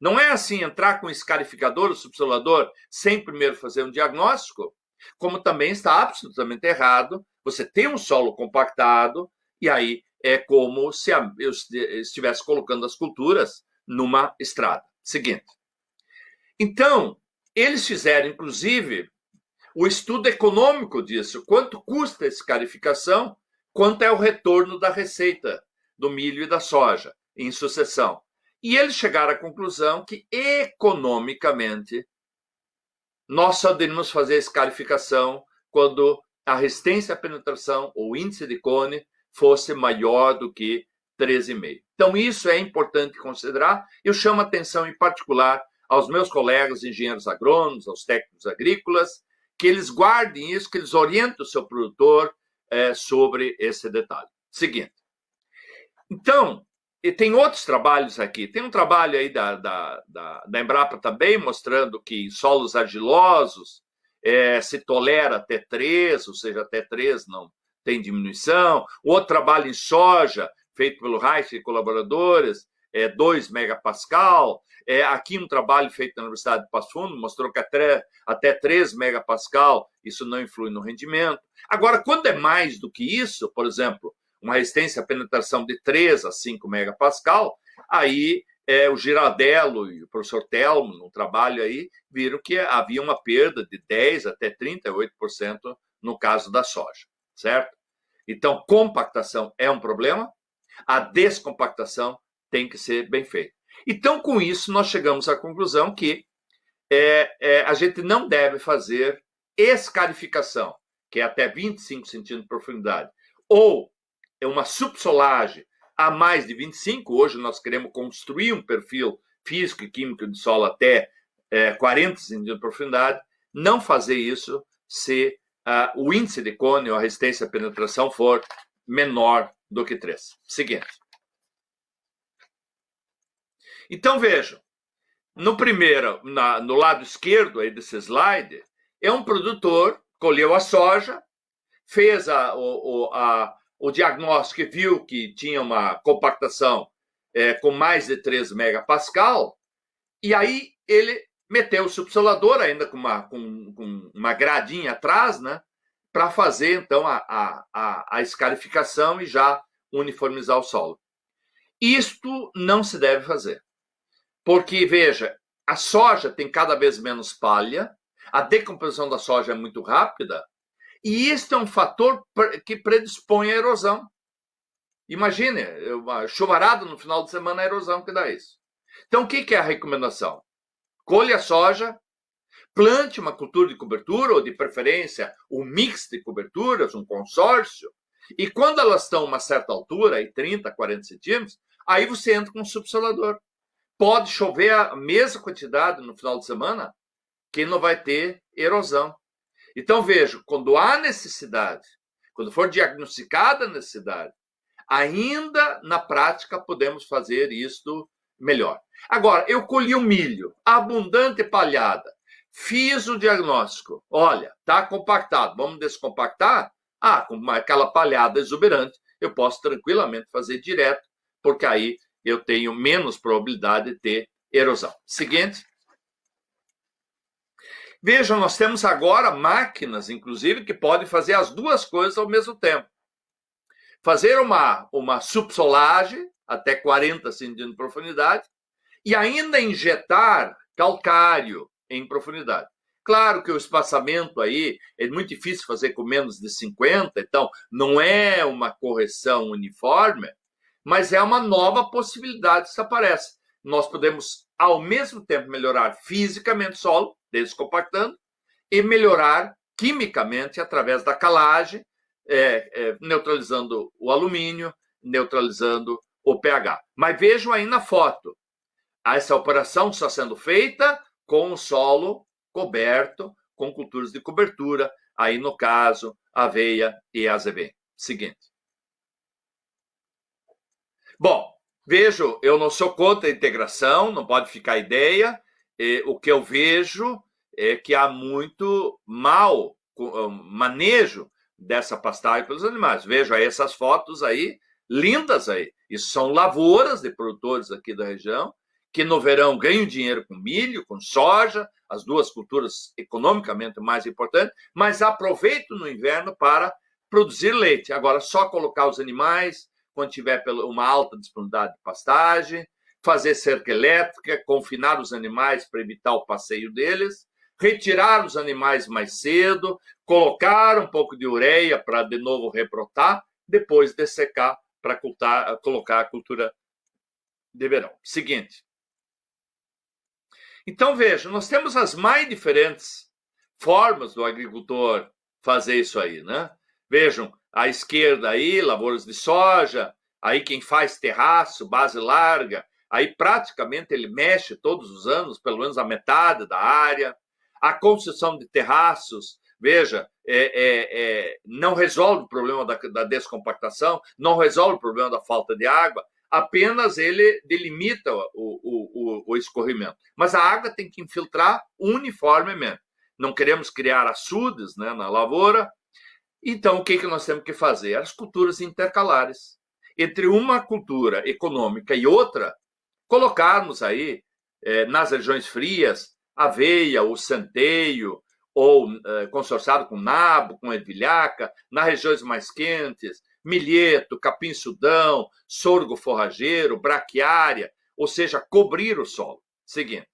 Não é assim entrar com o escarificador, o subsolador, sem primeiro fazer um diagnóstico, como também está absolutamente errado você ter um solo compactado e aí é como se eu estivesse colocando as culturas numa estrada. Seguinte. Então, eles fizeram, inclusive, o estudo econômico disso. Quanto custa a escarificação, quanto é o retorno da receita do milho e da soja em sucessão. E eles chegaram à conclusão que, economicamente, nós só deveríamos fazer a escarificação quando a resistência à penetração, ou índice de Cone, fosse maior do que 13,5. Então, isso é importante considerar. Eu chamo a atenção, em particular, aos meus colegas engenheiros agrônomos, aos técnicos agrícolas, que eles guardem isso, que eles orientem o seu produtor sobre esse detalhe. Seguinte. Então, e tem outros trabalhos aqui. Tem um trabalho aí da Embrapa também, mostrando que em solos argilosos se tolera até 3, ou seja, até 3 não tem diminuição. O outro trabalho em soja, feito pelo Reich e colaboradores, 2 megapascal. Aqui um trabalho feito na Universidade de Passo Fundo, mostrou que até 3 megapascal isso não influi no rendimento. Agora, quando é mais do que isso, por exemplo, uma resistência à penetração de 3 a 5 megapascal, aí o Girardello e o professor Telmo, no trabalho aí, viram que havia uma perda de 10% até 38% no caso da soja, certo? Então, compactação é um problema, a descompactação tem que ser bem feita. Então, com isso, nós chegamos à conclusão que a gente não deve fazer escarificação, que é até 25 centímetros de profundidade, ou uma subsolagem a mais de 25, hoje nós queremos construir um perfil físico e químico de solo até 40 centímetros de profundidade, não fazer isso se o índice de Cone ou a resistência à penetração for menor do que 3. Seguinte. Então, vejam, no lado esquerdo aí desse slide, é um produtor, colheu a soja, fez o diagnóstico e viu que tinha uma compactação com mais de 3 megapascal, e aí ele meteu o subsolador, ainda com uma gradinha atrás, né, para fazer, então, a escarificação e já uniformizar o solo. Isto não se deve fazer. Porque, veja, a soja tem cada vez menos palha, a decomposição da soja é muito rápida, e isso é um fator que predispõe à erosão. Imagine, uma chuvarada no final de semana, a erosão que dá isso. Então, o que é a recomendação? Colhe a soja, plante uma cultura de cobertura, ou de preferência um mix de coberturas, um consórcio, e quando elas estão a uma certa altura, aí 30, 40 centímetros, aí você entra com um subsolador. Pode chover a mesma quantidade no final de semana, que não vai ter erosão. Então, vejo, quando há necessidade, quando for diagnosticada a necessidade, ainda na prática podemos fazer isto melhor. Agora, eu colhi o milho, abundante palhada, fiz o diagnóstico, olha, está compactado, vamos descompactar? Com aquela palhada exuberante, eu posso tranquilamente fazer direto, porque aí eu tenho menos probabilidade de ter erosão. Seguinte. Vejam, nós temos agora máquinas, inclusive, que podem fazer as duas coisas ao mesmo tempo. Fazer uma subsolagem até 40 centímetros de profundidade e ainda injetar calcário em profundidade. Claro que o espaçamento aí é muito difícil fazer com menos de 50, então não é uma correção uniforme, mas é uma nova possibilidade que se aparece. Nós podemos, ao mesmo tempo, melhorar fisicamente o solo, descompactando, e melhorar quimicamente através da calagem, neutralizando o alumínio, neutralizando o pH. Mas vejam aí na foto, essa operação está sendo feita com o solo coberto, com culturas de cobertura, aí no caso, aveia e azevém. Seguinte. Bom, vejo, eu não sou contra a integração, não pode ficar a ideia. O que eu vejo é que há muito mal manejo dessa pastagem pelos animais. Veja essas fotos aí, lindas aí. Isso são lavouras de produtores aqui da região, que no verão ganham dinheiro com milho, com soja, as duas culturas economicamente mais importantes, mas aproveitam no inverno para produzir leite. Agora, só colocar os animais quando tiver uma alta disponibilidade de pastagem, fazer cerca elétrica, confinar os animais para evitar o passeio deles, retirar os animais mais cedo, colocar um pouco de ureia para de novo rebrotar, depois dessecar para colocar a cultura de verão. Seguinte. Então, veja, nós temos as mais diferentes formas do agricultor fazer isso aí, né? Vejam, à esquerda aí, lavouras de soja, aí quem faz terraço, base larga, aí praticamente ele mexe todos os anos, pelo menos a metade da área. A construção de terraços, veja, não resolve o problema da descompactação, não resolve o problema da falta de água, apenas ele delimita o escorrimento. Mas a água tem que infiltrar uniformemente. Não queremos criar açudes, né, na lavoura. Então, o que nós temos que fazer? As culturas intercalares. Entre uma cultura econômica e outra, colocarmos aí, nas regiões frias, aveia, ou centeio, ou consorciado com nabo, com ervilhaca, nas regiões mais quentes, milheto, capim-sudão, sorgo forrageiro, braquiária, ou seja, cobrir o solo. Seguinte.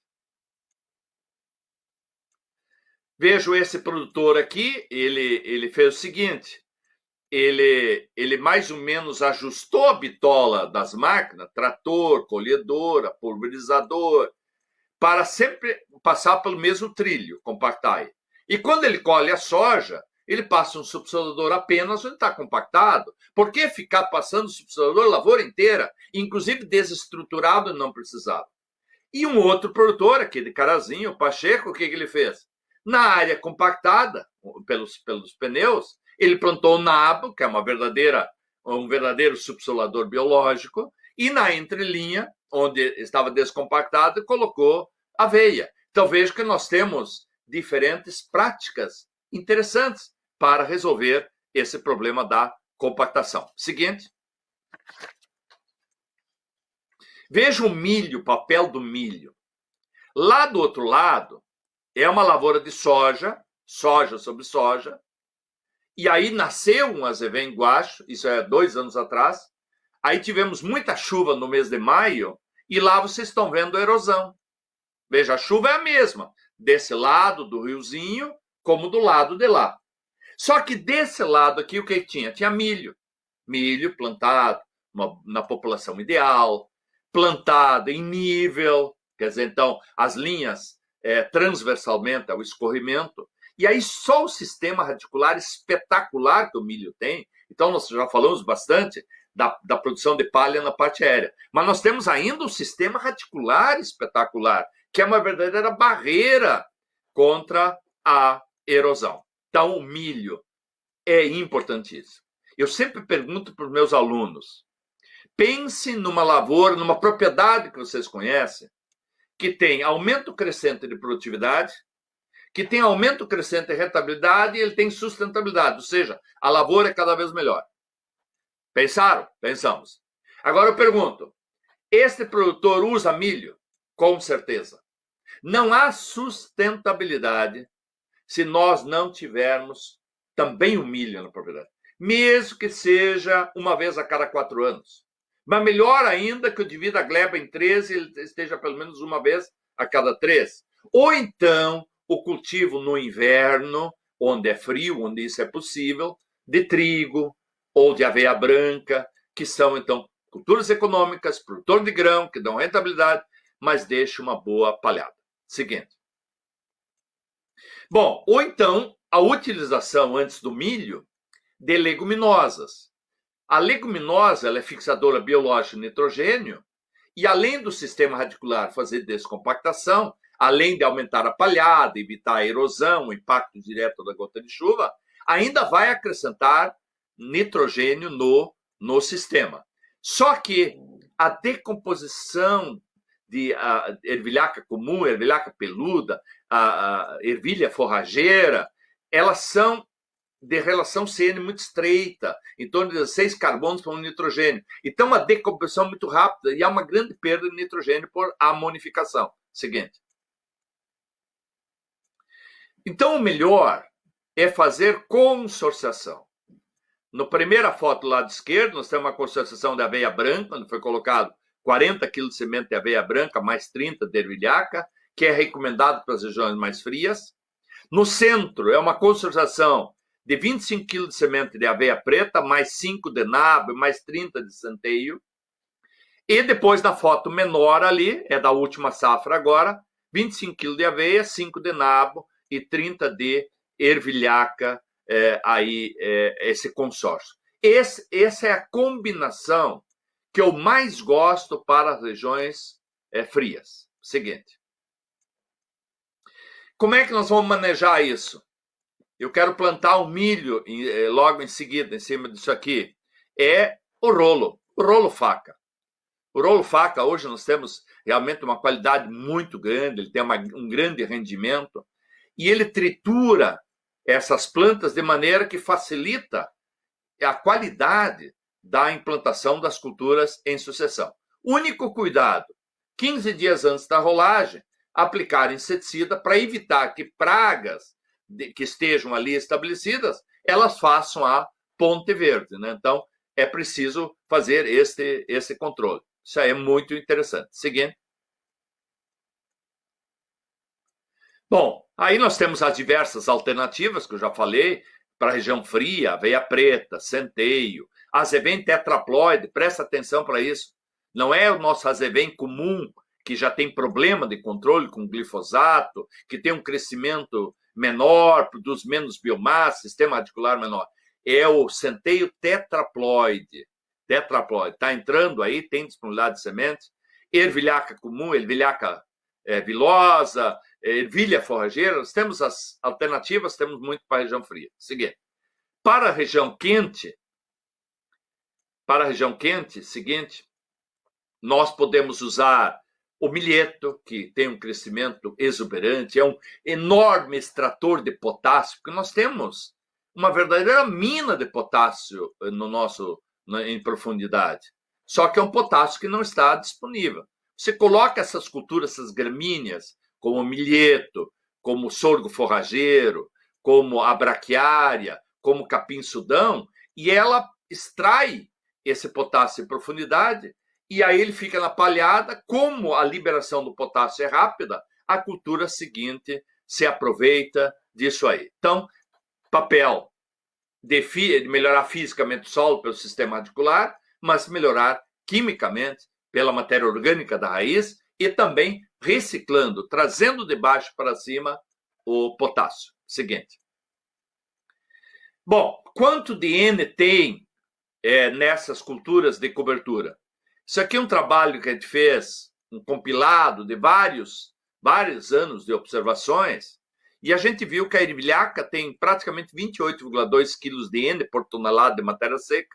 Vejo esse produtor aqui, ele fez o seguinte, ele mais ou menos ajustou a bitola das máquinas, trator, colhedora, pulverizador, para sempre passar pelo mesmo trilho, compactar. E quando ele colhe a soja, ele passa um subsolador apenas onde está compactado. Por que ficar passando o subsolador a lavoura inteira, inclusive desestruturado e não precisado? E um outro produtor, aqui de Carazinho, o Pacheco, o que ele fez? Na área compactada, pelos pneus, ele plantou o nabo, que é um verdadeiro subsolador biológico, e na entrelinha, onde estava descompactado, colocou aveia. Então veja que nós temos diferentes práticas interessantes para resolver esse problema da compactação. Seguinte. Veja o milho, o papel do milho. Lá do outro lado, é uma lavoura de soja, soja sobre soja, e aí nasceu um azevém guacho, isso é 2 anos atrás, aí tivemos muita chuva no mês de maio, e lá vocês estão vendo a erosão. Veja, a chuva é a mesma, desse lado do riozinho, como do lado de lá. Só que desse lado aqui, o que tinha? Tinha milho. Milho plantado na população ideal, plantado em nível, quer dizer, então, as linhas transversalmente ao escorrimento, e aí só o sistema radicular espetacular que o milho tem, então nós já falamos bastante da produção de palha na parte aérea, mas nós temos ainda um sistema radicular espetacular, que é uma verdadeira barreira contra a erosão. Então, o milho é importantíssimo. Eu sempre pergunto para os meus alunos, pense numa lavoura, numa propriedade que vocês conhecem, que tem aumento crescente de produtividade, que tem aumento crescente de rentabilidade e ele tem sustentabilidade, ou seja, a lavoura é cada vez melhor. Pensaram? Pensamos. Agora eu pergunto, este produtor usa milho? Com certeza. Não há sustentabilidade se nós não tivermos também o milho na propriedade. Mesmo que seja uma vez a cada 4 anos. Mas melhor ainda que eu divida a gleba em 13 e ele esteja pelo menos uma vez a cada 3. Ou então o cultivo no inverno, onde é frio, onde isso é possível, de trigo ou de aveia branca, que são então culturas econômicas, produtor de grão, que dão rentabilidade, mas deixam uma boa palhada. Seguinte. Bom, ou então a utilização antes do milho de leguminosas. A leguminosa ela é fixadora biológica de nitrogênio e, além do sistema radicular fazer descompactação, além de aumentar a palhada, evitar a erosão, o impacto direto da gota de chuva, ainda vai acrescentar nitrogênio no sistema. Só que a decomposição de ervilhaca comum, ervilhaca peluda, a ervilha forrageira, elas são de relação CN muito estreita, em torno de 16 carbonos para um nitrogênio. Então, uma decomposição muito rápida e há uma grande perda de nitrogênio por amonificação. Seguinte. Então, o melhor é fazer consorciação. Na primeira foto do lado esquerdo, nós temos uma consorciação de aveia branca, onde foi colocado 40 kg de semente de aveia branca, mais 30 de ervilhaca, que é recomendado para as regiões mais frias. No centro, é uma consorciação de 25 kg de semente de aveia preta, mais 5 de nabo, mais 30 de centeio. E depois, na foto menor ali, é da última safra agora, 25 kg de aveia, 5 de nabo e 30 de ervilhaca, esse consórcio. Essa é a combinação que eu mais gosto para as regiões frias. Seguinte. Como é que nós vamos manejar isso? Eu quero plantar um milho logo em seguida, em cima disso aqui. É o rolo faca. O rolo faca, hoje nós temos realmente uma qualidade muito grande, ele tem um grande rendimento, e ele tritura essas plantas de maneira que facilita a qualidade da implantação das culturas em sucessão. Único cuidado, 15 dias antes da rolagem, aplicar inseticida para evitar que pragas que estejam ali estabelecidas, elas façam a ponte verde, né? Então, é preciso fazer esse controle. Isso aí é muito interessante. Seguinte. Bom, aí nós temos as diversas alternativas que eu já falei, para a região fria, aveia preta, centeio, azevém tetraploide, presta atenção para isso. Não é o nosso azevém comum, que já tem problema de controle com glifosato, que tem um crescimento menor, produz menos biomassa, sistema radicular menor. É o centeio tetraploide. Tetraploide. Está entrando aí, tem disponibilidade de semente. Ervilhaca comum, ervilhaca vilosa, ervilha forrageira. Nós temos as alternativas, temos muito para a região fria. Seguinte. Para a região quente, seguinte, nós podemos usar o milheto, que tem um crescimento exuberante, é um enorme extrator de potássio, porque nós temos uma verdadeira mina de potássio em profundidade. Só que é um potássio que não está disponível. Você coloca essas culturas, essas gramíneas, como o milheto, como o sorgo forrageiro, como a braquiária, como o capim-sudão, e ela extrai esse potássio em profundidade, e aí ele fica na palhada. Como a liberação do potássio é rápida, a cultura seguinte se aproveita disso aí. Então, papel de melhorar fisicamente o solo pelo sistema radicular, mas melhorar quimicamente pela matéria orgânica da raiz e também reciclando, trazendo de baixo para cima o potássio. Seguinte. Bom, quanto de N tem nessas culturas de cobertura? Isso aqui é um trabalho que a gente fez, um compilado de vários anos de observações, e a gente viu que a ervilhaca tem praticamente 28,2 quilos de N por tonelada de matéria seca,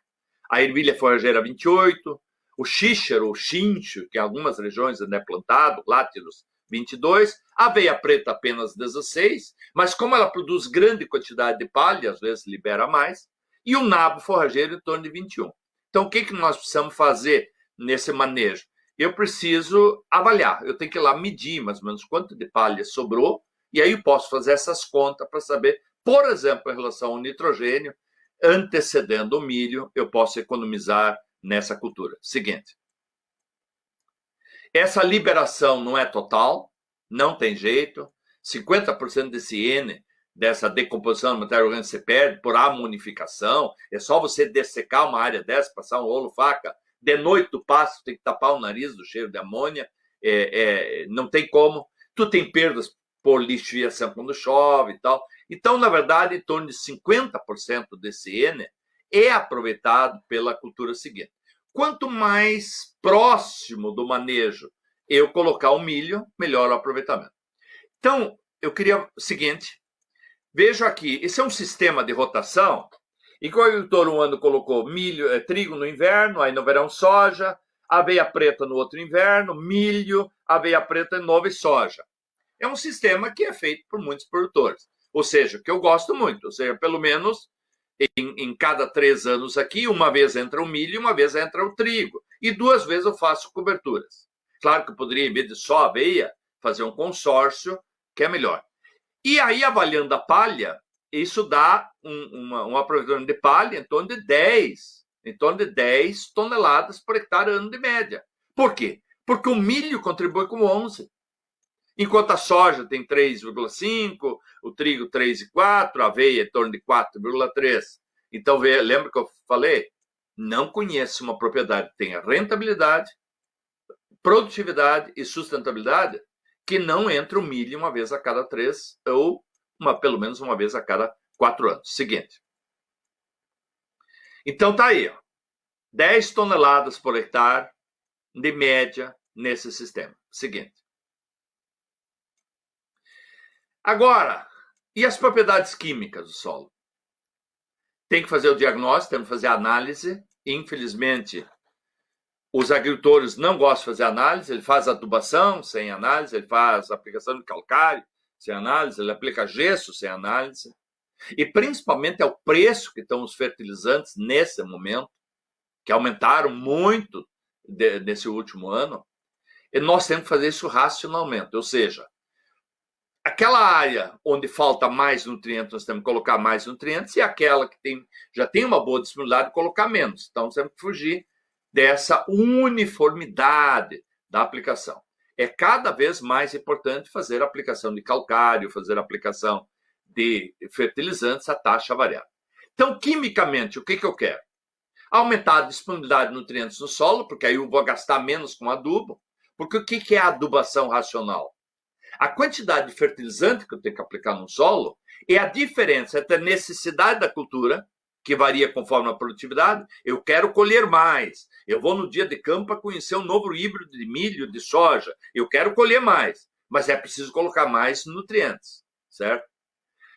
a ervilha forrageira 28, o xíxaro, o chincho, que em algumas regiões ainda é plantado, látidos 22, a aveia preta apenas 16, mas como ela produz grande quantidade de palha, às vezes libera mais, e o nabo forrageiro em torno de 21. Então, o que nós precisamos fazer nesse manejo? Eu preciso avaliar, eu tenho que ir lá medir mais ou menos quanto de palha sobrou, e aí eu posso fazer essas contas para saber, por exemplo, em relação ao nitrogênio, antecedendo o milho, eu posso economizar nessa cultura. Seguinte. Essa liberação não é total, não tem jeito. 50% desse N, dessa decomposição da matéria orgânica, se perde por amonificação. É só você dessecar uma área dessa, passar um rolo faca. De noite tu passa, tem que tapar o nariz do cheiro de amônia. Não tem como. Tu tem perdas por lixiviação quando chove e tal. Então, na verdade, em torno de 50% desse N é aproveitado pela cultura seguinte. Quanto mais próximo do manejo eu colocar o milho, melhor o aproveitamento. Então, eu queria o seguinte, vejo aqui, esse é um sistema de rotação, e que o agricultor um ano colocou trigo no inverno, aí no verão soja, aveia preta no outro inverno, milho, aveia preta de novo e soja. É um sistema que é feito por muitos produtores. Ou seja, que eu gosto muito. Ou seja, pelo menos em cada 3 anos aqui, uma vez entra o milho e uma vez entra o trigo. E 2 vezes eu faço coberturas. Claro que eu poderia, em vez de só aveia, fazer um consórcio, que é melhor. E aí, avaliando a palha, isso dá um aproveitamento de palha em torno de 10 toneladas por hectare ano de média. Por quê? Porque o milho contribui com 11. Enquanto a soja tem 3,5, o trigo 3,4, a aveia em torno de 4,3. Então, lembra que eu falei? Não conheço uma propriedade que tenha rentabilidade, produtividade e sustentabilidade que não entra o milho uma vez a cada 3 ou pelo menos uma vez a cada 4 anos. Seguinte. Então tá aí, 10 toneladas por hectare de média nesse sistema. Seguinte. Agora, e as propriedades químicas do solo? Tem que fazer o diagnóstico, tem que fazer a análise. Infelizmente, os agricultores não gostam de fazer análise. Ele faz adubação sem análise, ele faz aplicação de calcário sem análise, ele aplica gesso sem análise. E principalmente é o preço que estão os fertilizantes nesse momento, que aumentaram muito nesse último ano. E nós temos que fazer isso racionalmente, ou seja, aquela área onde falta mais nutrientes, nós temos que colocar mais nutrientes, e aquela que já tem uma boa disponibilidade, colocar menos. Então, nós temos que fugir dessa uniformidade da aplicação. É cada vez mais importante fazer a aplicação de calcário, fazer a aplicação de fertilizantes a taxa variável. Então, quimicamente, o que eu quero? Aumentar a disponibilidade de nutrientes no solo, porque aí eu vou gastar menos com adubo. Porque o que é a adubação racional? A quantidade de fertilizante que eu tenho que aplicar no solo é a diferença entre a necessidade da cultura, que varia conforme a produtividade. Eu quero colher mais. Eu vou no dia de campo para conhecer um novo híbrido de milho, de soja. Eu quero colher mais, mas é preciso colocar mais nutrientes, certo?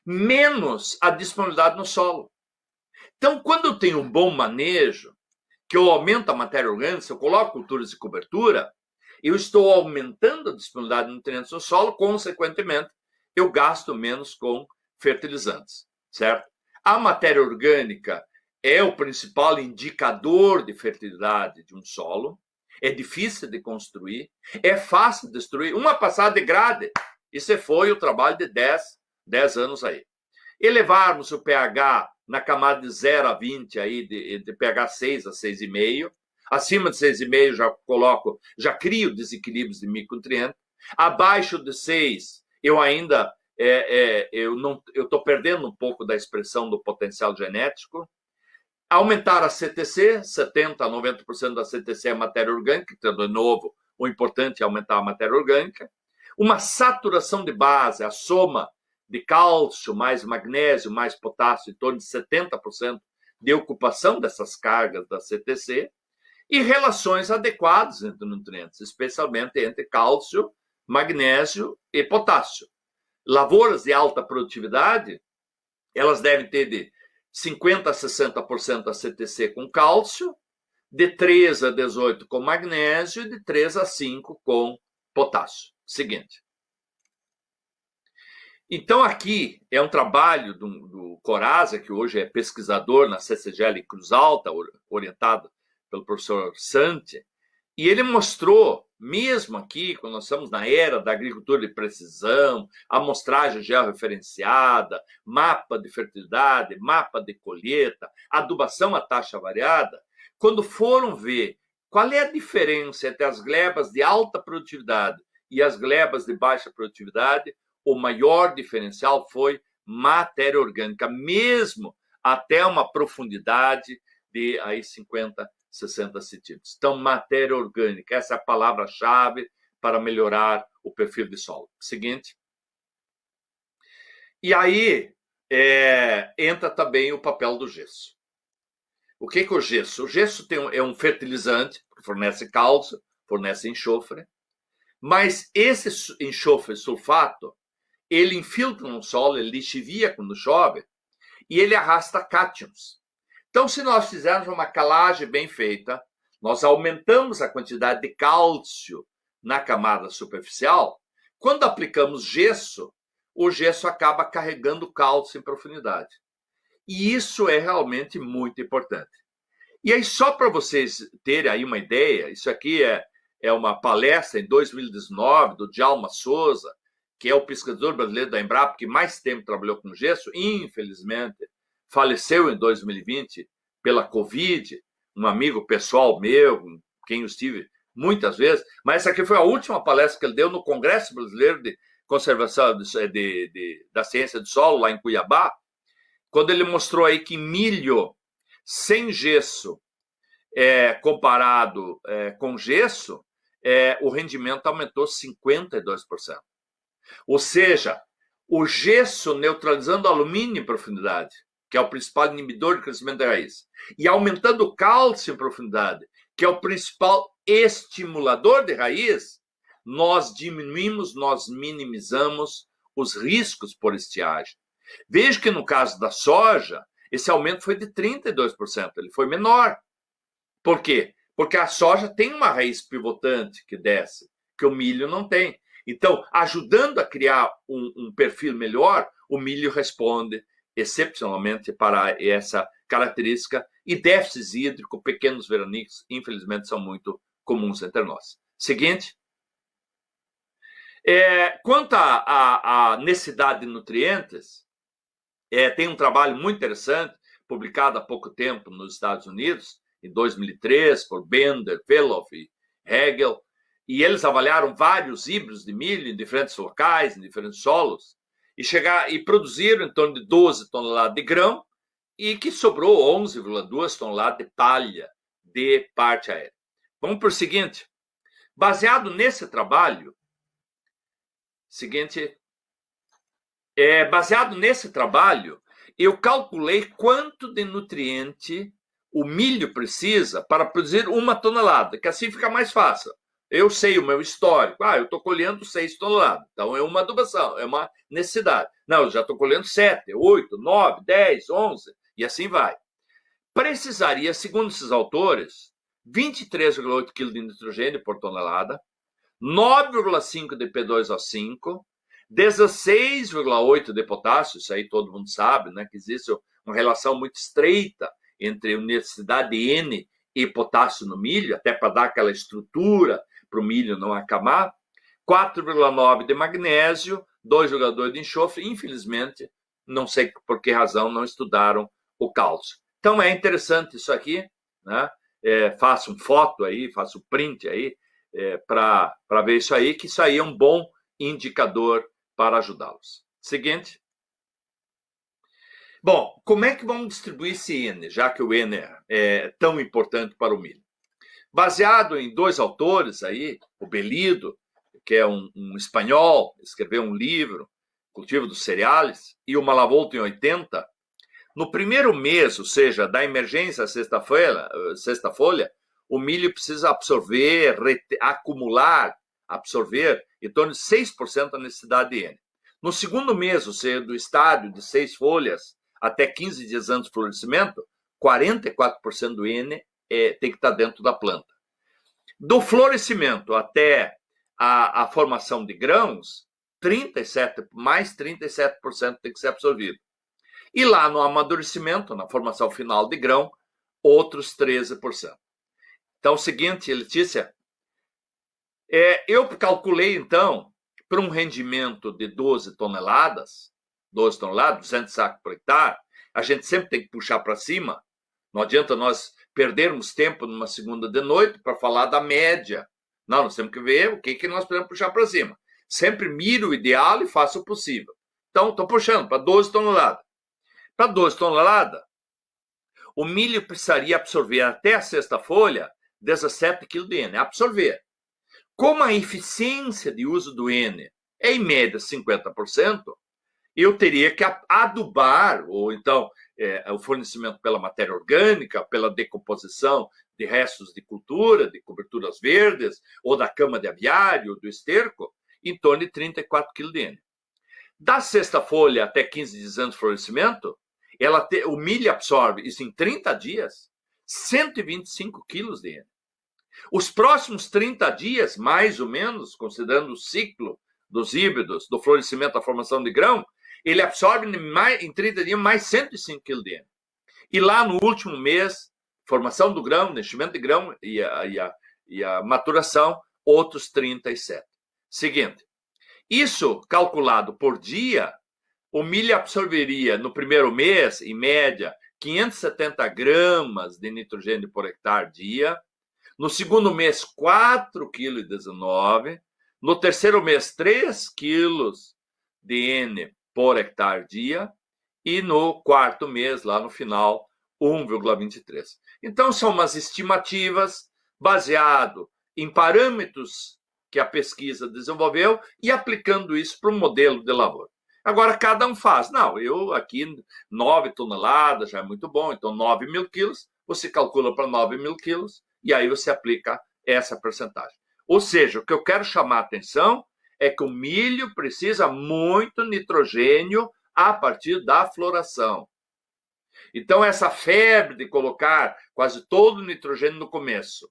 Menos a disponibilidade no solo. Então, quando eu tenho um bom manejo, que eu aumento a matéria orgânica, eu coloco culturas de cobertura, eu estou aumentando a disponibilidade de nutrientes no solo, consequentemente, eu gasto menos com fertilizantes, certo? A matéria orgânica é o principal indicador de fertilidade de um solo, é difícil de construir, é fácil de destruir. Uma passada de grade, isso foi o trabalho de 10 anos aí. Elevarmos o pH na camada de 0 a 20, aí, de pH 6 a 6,5, acima de 6,5 já crio desequilíbrios de micronutrientes. Abaixo de 6, eu ainda eu estou perdendo um pouco da expressão do potencial genético. Aumentar a CTC, 70% a 90% da CTC é matéria orgânica, então, de novo, o importante é aumentar a matéria orgânica. Uma saturação de base, a soma de cálcio, mais magnésio, mais potássio, em torno de 70% de ocupação dessas cargas da CTC. E relações adequadas entre nutrientes, especialmente entre cálcio, magnésio e potássio. Lavouras de alta produtividade, elas devem ter de 50% a 60% da CTC com cálcio, de 3 a 18 com magnésio e de 3 a 5 com potássio. Seguinte. Então, aqui é um trabalho do Coraza, que hoje é pesquisador na CCGL em Cruz Alta, orientado pelo professor Santi, e ele mostrou, mesmo aqui, quando nós estamos na era da agricultura de precisão, amostragem georreferenciada, mapa de fertilidade, mapa de colheita, adubação a taxa variada, quando foram ver qual é a diferença entre as glebas de alta produtividade e as glebas de baixa produtividade, o maior diferencial foi matéria orgânica, mesmo até uma profundidade de aí 50, 60 centímetros. Então, matéria orgânica, essa é a palavra-chave para melhorar o perfil de solo. Seguinte. E aí entra também o papel do gesso. O que é o gesso? O gesso é um fertilizante, que fornece cálcio, fornece enxofre, mas esse enxofre sulfato, ele infiltra no solo, ele lixivia quando chove, e ele arrasta cátions. Então, se nós fizermos uma calagem bem feita, nós aumentamos a quantidade de cálcio na camada superficial. Quando aplicamos gesso, o gesso acaba carregando cálcio em profundidade. E isso é realmente muito importante. E aí, só para vocês terem aí uma ideia, isso aqui é uma palestra em 2019 do Djalma Souza, que é o pesquisador brasileiro da Embrapa que mais tempo trabalhou com gesso, infelizmente faleceu em 2020 pela Covid, um amigo pessoal meu, com quem eu estive muitas vezes, mas essa aqui foi a última palestra que ele deu no Congresso Brasileiro de Conservação da Ciência do Solo, lá em Cuiabá, quando ele mostrou aí que milho sem gesso, comparado com gesso, o rendimento aumentou 52%. Ou seja, o gesso neutralizando alumínio em profundidade, que é o principal inibidor de crescimento da raiz, e aumentando o cálcio em profundidade, que é o principal estimulador de raiz, nós diminuímos, nós minimizamos os riscos por estiagem. Veja que no caso da soja, esse aumento foi de 32%, ele foi menor. Por quê? Porque a soja tem uma raiz pivotante que desce, que o milho não tem. Então, ajudando a criar um perfil melhor, o milho responde excepcionalmente para essa característica, e déficits hídricos, pequenos veranicos, infelizmente, são muito comuns entre nós. Seguinte. Quanto à necessidade de nutrientes, tem um trabalho muito interessante, publicado há pouco tempo nos Estados Unidos, em 2003, por Bender, Veloff e Hegel, e eles avaliaram vários híbridos de milho em diferentes locais, em diferentes solos, e produziram em torno de 12 toneladas de grão, e que sobrou 11,2 toneladas de palha de parte aérea. Vamos para o seguinte. Baseado nesse trabalho, eu calculei quanto de nutriente o milho precisa para produzir 1 tonelada, que assim fica mais fácil. Eu sei o meu histórico. Eu estou colhendo 6 toneladas. Então, é uma adubação, é uma necessidade. Não, eu já estou colhendo 7, 8, 9, 10, 11, e assim vai. Precisaria, segundo esses autores, 23,8 kg de nitrogênio por tonelada, 9,5 de P2O5, 16,8 de potássio, isso aí todo mundo sabe, né, que existe uma relação muito estreita entre necessidade de N e potássio no milho, até para dar aquela estrutura para o milho não acabar, 4,9 de magnésio, 2,2 de enxofre. Infelizmente, não sei por que razão não estudaram o cálcio. Então é interessante isso aqui, né? Faço foto aí, faço print aí, para ver isso aí, que isso aí é um bom indicador para ajudá-los. Seguinte. Bom, como é que vamos distribuir esse N, já que o N é tão importante para o milho? Baseado em 2 autores aí, o Bellido, que é um espanhol, escreveu um livro, Cultivo dos Cereais, e o Malavolto em 80, no primeiro mês, ou seja, da emergência à sexta folha, o milho precisa absorver em torno de 6% da necessidade de N. No segundo mês, ou seja, do estádio de 6 folhas até 15 dias antes do florescimento, 44% do N tem que estar dentro da planta. Do florescimento até a formação de grãos, mais 37% tem que ser absorvido. E lá no amadurecimento, na formação final de grão, outros 13%. Então, é o seguinte, Letícia, eu calculei, então, para um rendimento de 12 toneladas, 200 sacos por hectare, a gente sempre tem que puxar para cima. Não adianta nós perdermos tempo numa segunda de noite para falar da média. Não, nós temos que ver o que nós podemos puxar para cima. Sempre miro o ideal e faço o possível. Então, estou puxando para 12 toneladas. Para 12 toneladas, o milho precisaria absorver até a sexta folha 17 kg de N. Absorver. Como a eficiência de uso do N é, em média, 50%, eu teria que adubar, ou então o fornecimento pela matéria orgânica, pela decomposição de restos de cultura, de coberturas verdes, ou da cama de aviário, do esterco, em torno de 34 kg de N. Da sexta folha até 15 dias antes do florescimento, o milho absorve, isso em 30 dias, 125 kg de N. Os próximos 30 dias, mais ou menos, considerando o ciclo dos híbridos, do florescimento à formação de grão, ele absorve em 30 dias mais 105 kg de N. E lá no último mês, formação do grão, enchimento de grão e a maturação, outros 37. Seguinte, isso calculado por dia, o milho absorveria no primeiro mês, em média, 570 gramas de nitrogênio por hectare dia. No segundo mês, 4,19 kg. No terceiro mês, 3 kg de N por hectare dia. E no quarto mês, lá no final, 1,23. Então, são umas estimativas baseado em parâmetros que a pesquisa desenvolveu e aplicando isso para um modelo de lavoura. Agora, cada um faz. Não, eu aqui, 9 toneladas já é muito bom, então 9 mil quilos, você calcula para 9 mil quilos e aí você aplica essa percentagem. Ou seja, o que eu quero chamar a atenção é que o milho precisa muito nitrogênio a partir da floração. Então, essa febre de colocar quase todo o nitrogênio no começo,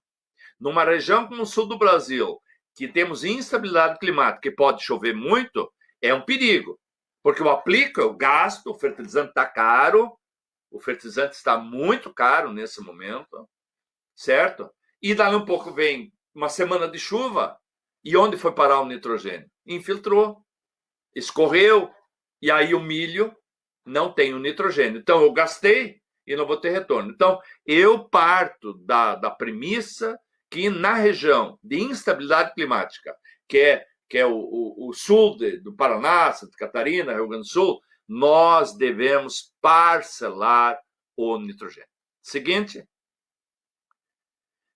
numa região como o sul do Brasil, que temos instabilidade climática e pode chover muito, é um perigo. Porque eu aplico, eu gasto, o fertilizante está caro, o fertilizante está muito caro nesse momento, certo? E daí um pouco vem uma semana de chuva, e onde foi parar o nitrogênio? Infiltrou, escorreu, e aí o milho não tem o nitrogênio. Então, eu gastei e não vou ter retorno. Então, eu parto da premissa que na região de instabilidade climática, que é o sul do Paraná, Santa Catarina, Rio Grande do Sul, nós devemos parcelar o nitrogênio. Seguinte.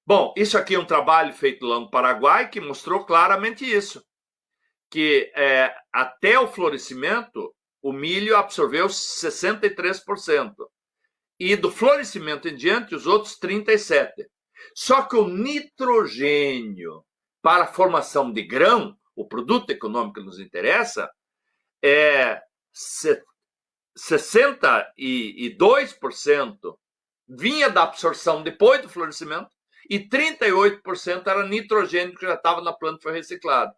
Bom, isso aqui é um trabalho feito lá no Paraguai que mostrou claramente isso, que até o florescimento, o milho absorveu 63%. E do florescimento em diante, os outros 37%. Só que o nitrogênio para a formação de grão, o produto econômico que nos interessa, é 62% vinha da absorção depois do florescimento e 38% era nitrogênio que já estava na planta e foi reciclado.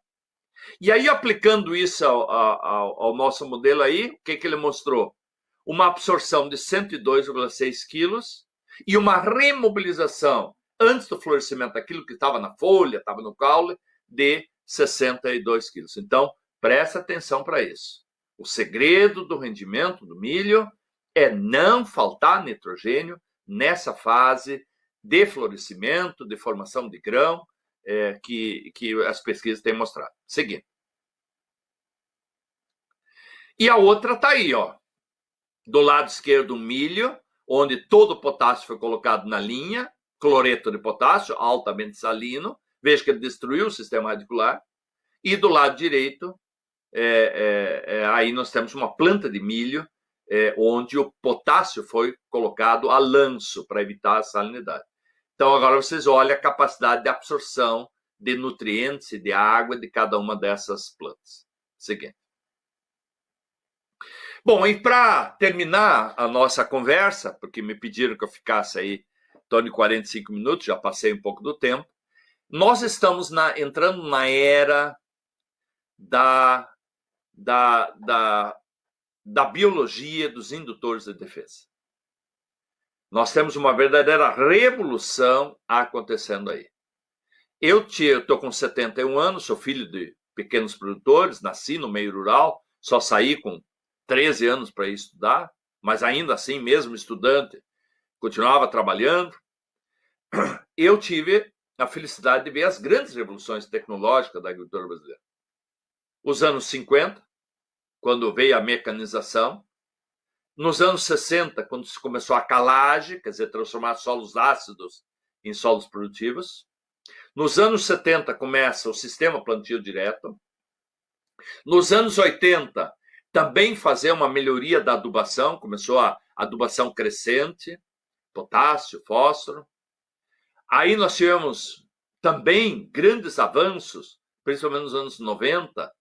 E aí, aplicando isso ao nosso modelo aí, o que ele mostrou? Uma absorção de 102,6 quilos e uma remobilização antes do florescimento daquilo que estava na folha, estava no caule, de 62 quilos. Então, presta atenção para isso. O segredo do rendimento do milho é não faltar nitrogênio nessa fase de florescimento, de formação de grão, que as pesquisas têm mostrado. Seguindo. E a outra está aí, ó. Do lado esquerdo, o milho, onde todo o potássio foi colocado na linha, cloreto de potássio, altamente salino. Veja que ele destruiu o sistema radicular. E do lado direito, aí nós temos uma planta de milho, onde o potássio foi colocado a lanço para evitar a salinidade. Então, agora vocês olham a capacidade de absorção de nutrientes e de água de cada uma dessas plantas. Seguinte. Bom, e para terminar a nossa conversa, porque me pediram que eu ficasse aí em torno de 45 minutos, já passei um pouco do tempo, nós estamos entrando na era da biologia dos indutores de defesa. Nós temos uma verdadeira revolução acontecendo aí. Eu estou com 71 anos, sou filho de pequenos produtores, nasci no meio rural, só saí com 13 anos para ir estudar, mas ainda assim, mesmo estudante, continuava trabalhando. Eu tive a felicidade de ver as grandes revoluções tecnológicas da agricultura brasileira. Os anos 50, quando veio a mecanização. Nos anos 60, quando se começou a calagem, quer dizer, transformar solos ácidos em solos produtivos. Nos anos 70, começa o sistema plantio direto. Nos anos 80, também fazer uma melhoria da adubação, começou a adubação crescente, potássio, fósforo. Aí nós tivemos também grandes avanços, principalmente nos anos 90,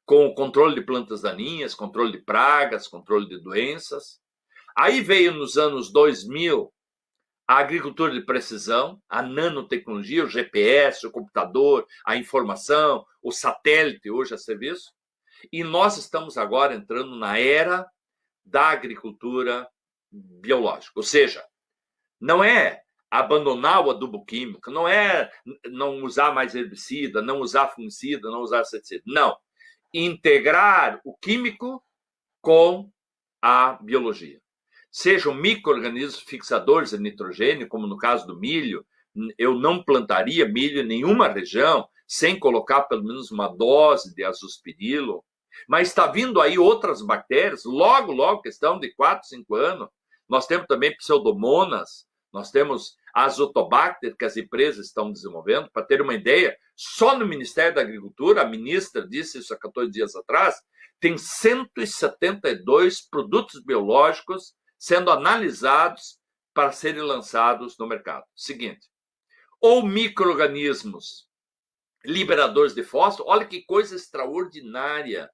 com o controle de plantas daninhas, controle de pragas, controle de doenças. Aí veio nos anos 2000 a agricultura de precisão, a nanotecnologia, o GPS, o computador, a informação, o satélite hoje a serviço. E nós estamos agora entrando na era da agricultura biológica. Ou seja, não é abandonar o adubo químico, não é não usar mais herbicida, não usar fungicida, não usar inseticida. Não. Integrar o químico com a biologia. Sejam micro-organismos fixadores de nitrogênio, como no caso do milho. Eu não plantaria milho em nenhuma região sem colocar pelo menos uma dose de azospirilo. Mas está vindo aí outras bactérias, logo, questão de 4, 5 anos. Nós temos também pseudomonas, nós temos azotobacter que as empresas estão desenvolvendo. Para ter uma ideia, só no Ministério da Agricultura, a ministra disse isso há 14 dias atrás, tem 172 produtos biológicos sendo analisados para serem lançados no mercado. Seguinte, ou micro-organismos liberadores de fósforo, olha que coisa extraordinária.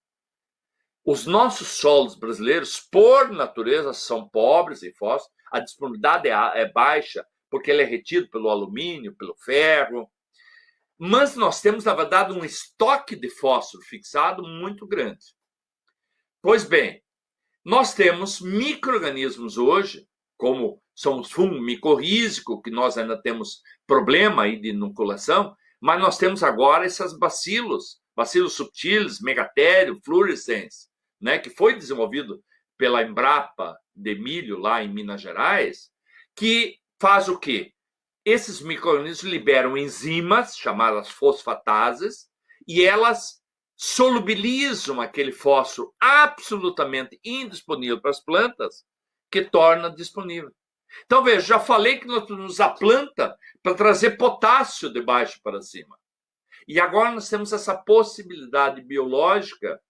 Os nossos solos brasileiros, por natureza, são pobres em fósforo, a disponibilidade é baixa, porque ele é retido pelo alumínio, pelo ferro, mas nós temos, na verdade, um estoque de fósforo fixado muito grande. Pois bem, nós temos micro-organismos hoje, como são os fungos micorrízicos, que nós ainda temos problema aí de inoculação, mas nós temos agora esses bacilos subtilis, megatério, fluorescens, né, que foi desenvolvido pela Embrapa de milho lá em Minas Gerais, que faz o quê? Esses micro-organismos liberam enzimas, chamadas fosfatases, e elas solubilizam aquele fósforo absolutamente indisponível para as plantas, que torna disponível. Então, veja, já falei que nós usamos a planta para trazer potássio de baixo para cima. E agora nós temos essa possibilidade biológica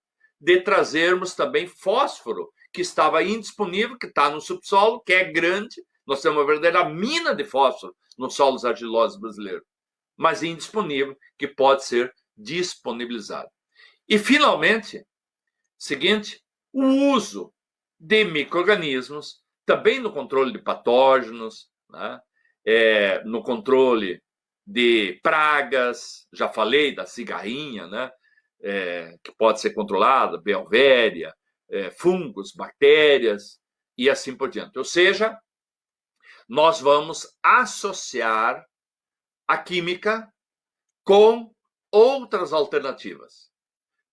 de trazermos também fósforo, que estava indisponível, que está no subsolo, que é grande. Nós temos uma verdadeira mina de fósforo nos solos argilosos brasileiros, mas indisponível, que pode ser disponibilizado. E, finalmente, seguinte, o uso de micro-organismos, também no controle de patógenos, né? No controle de pragas, já falei da cigarrinha, né? Que pode ser controlada, Beauveria, fungos, bactérias e assim por diante. Ou seja, nós vamos associar a química com outras alternativas.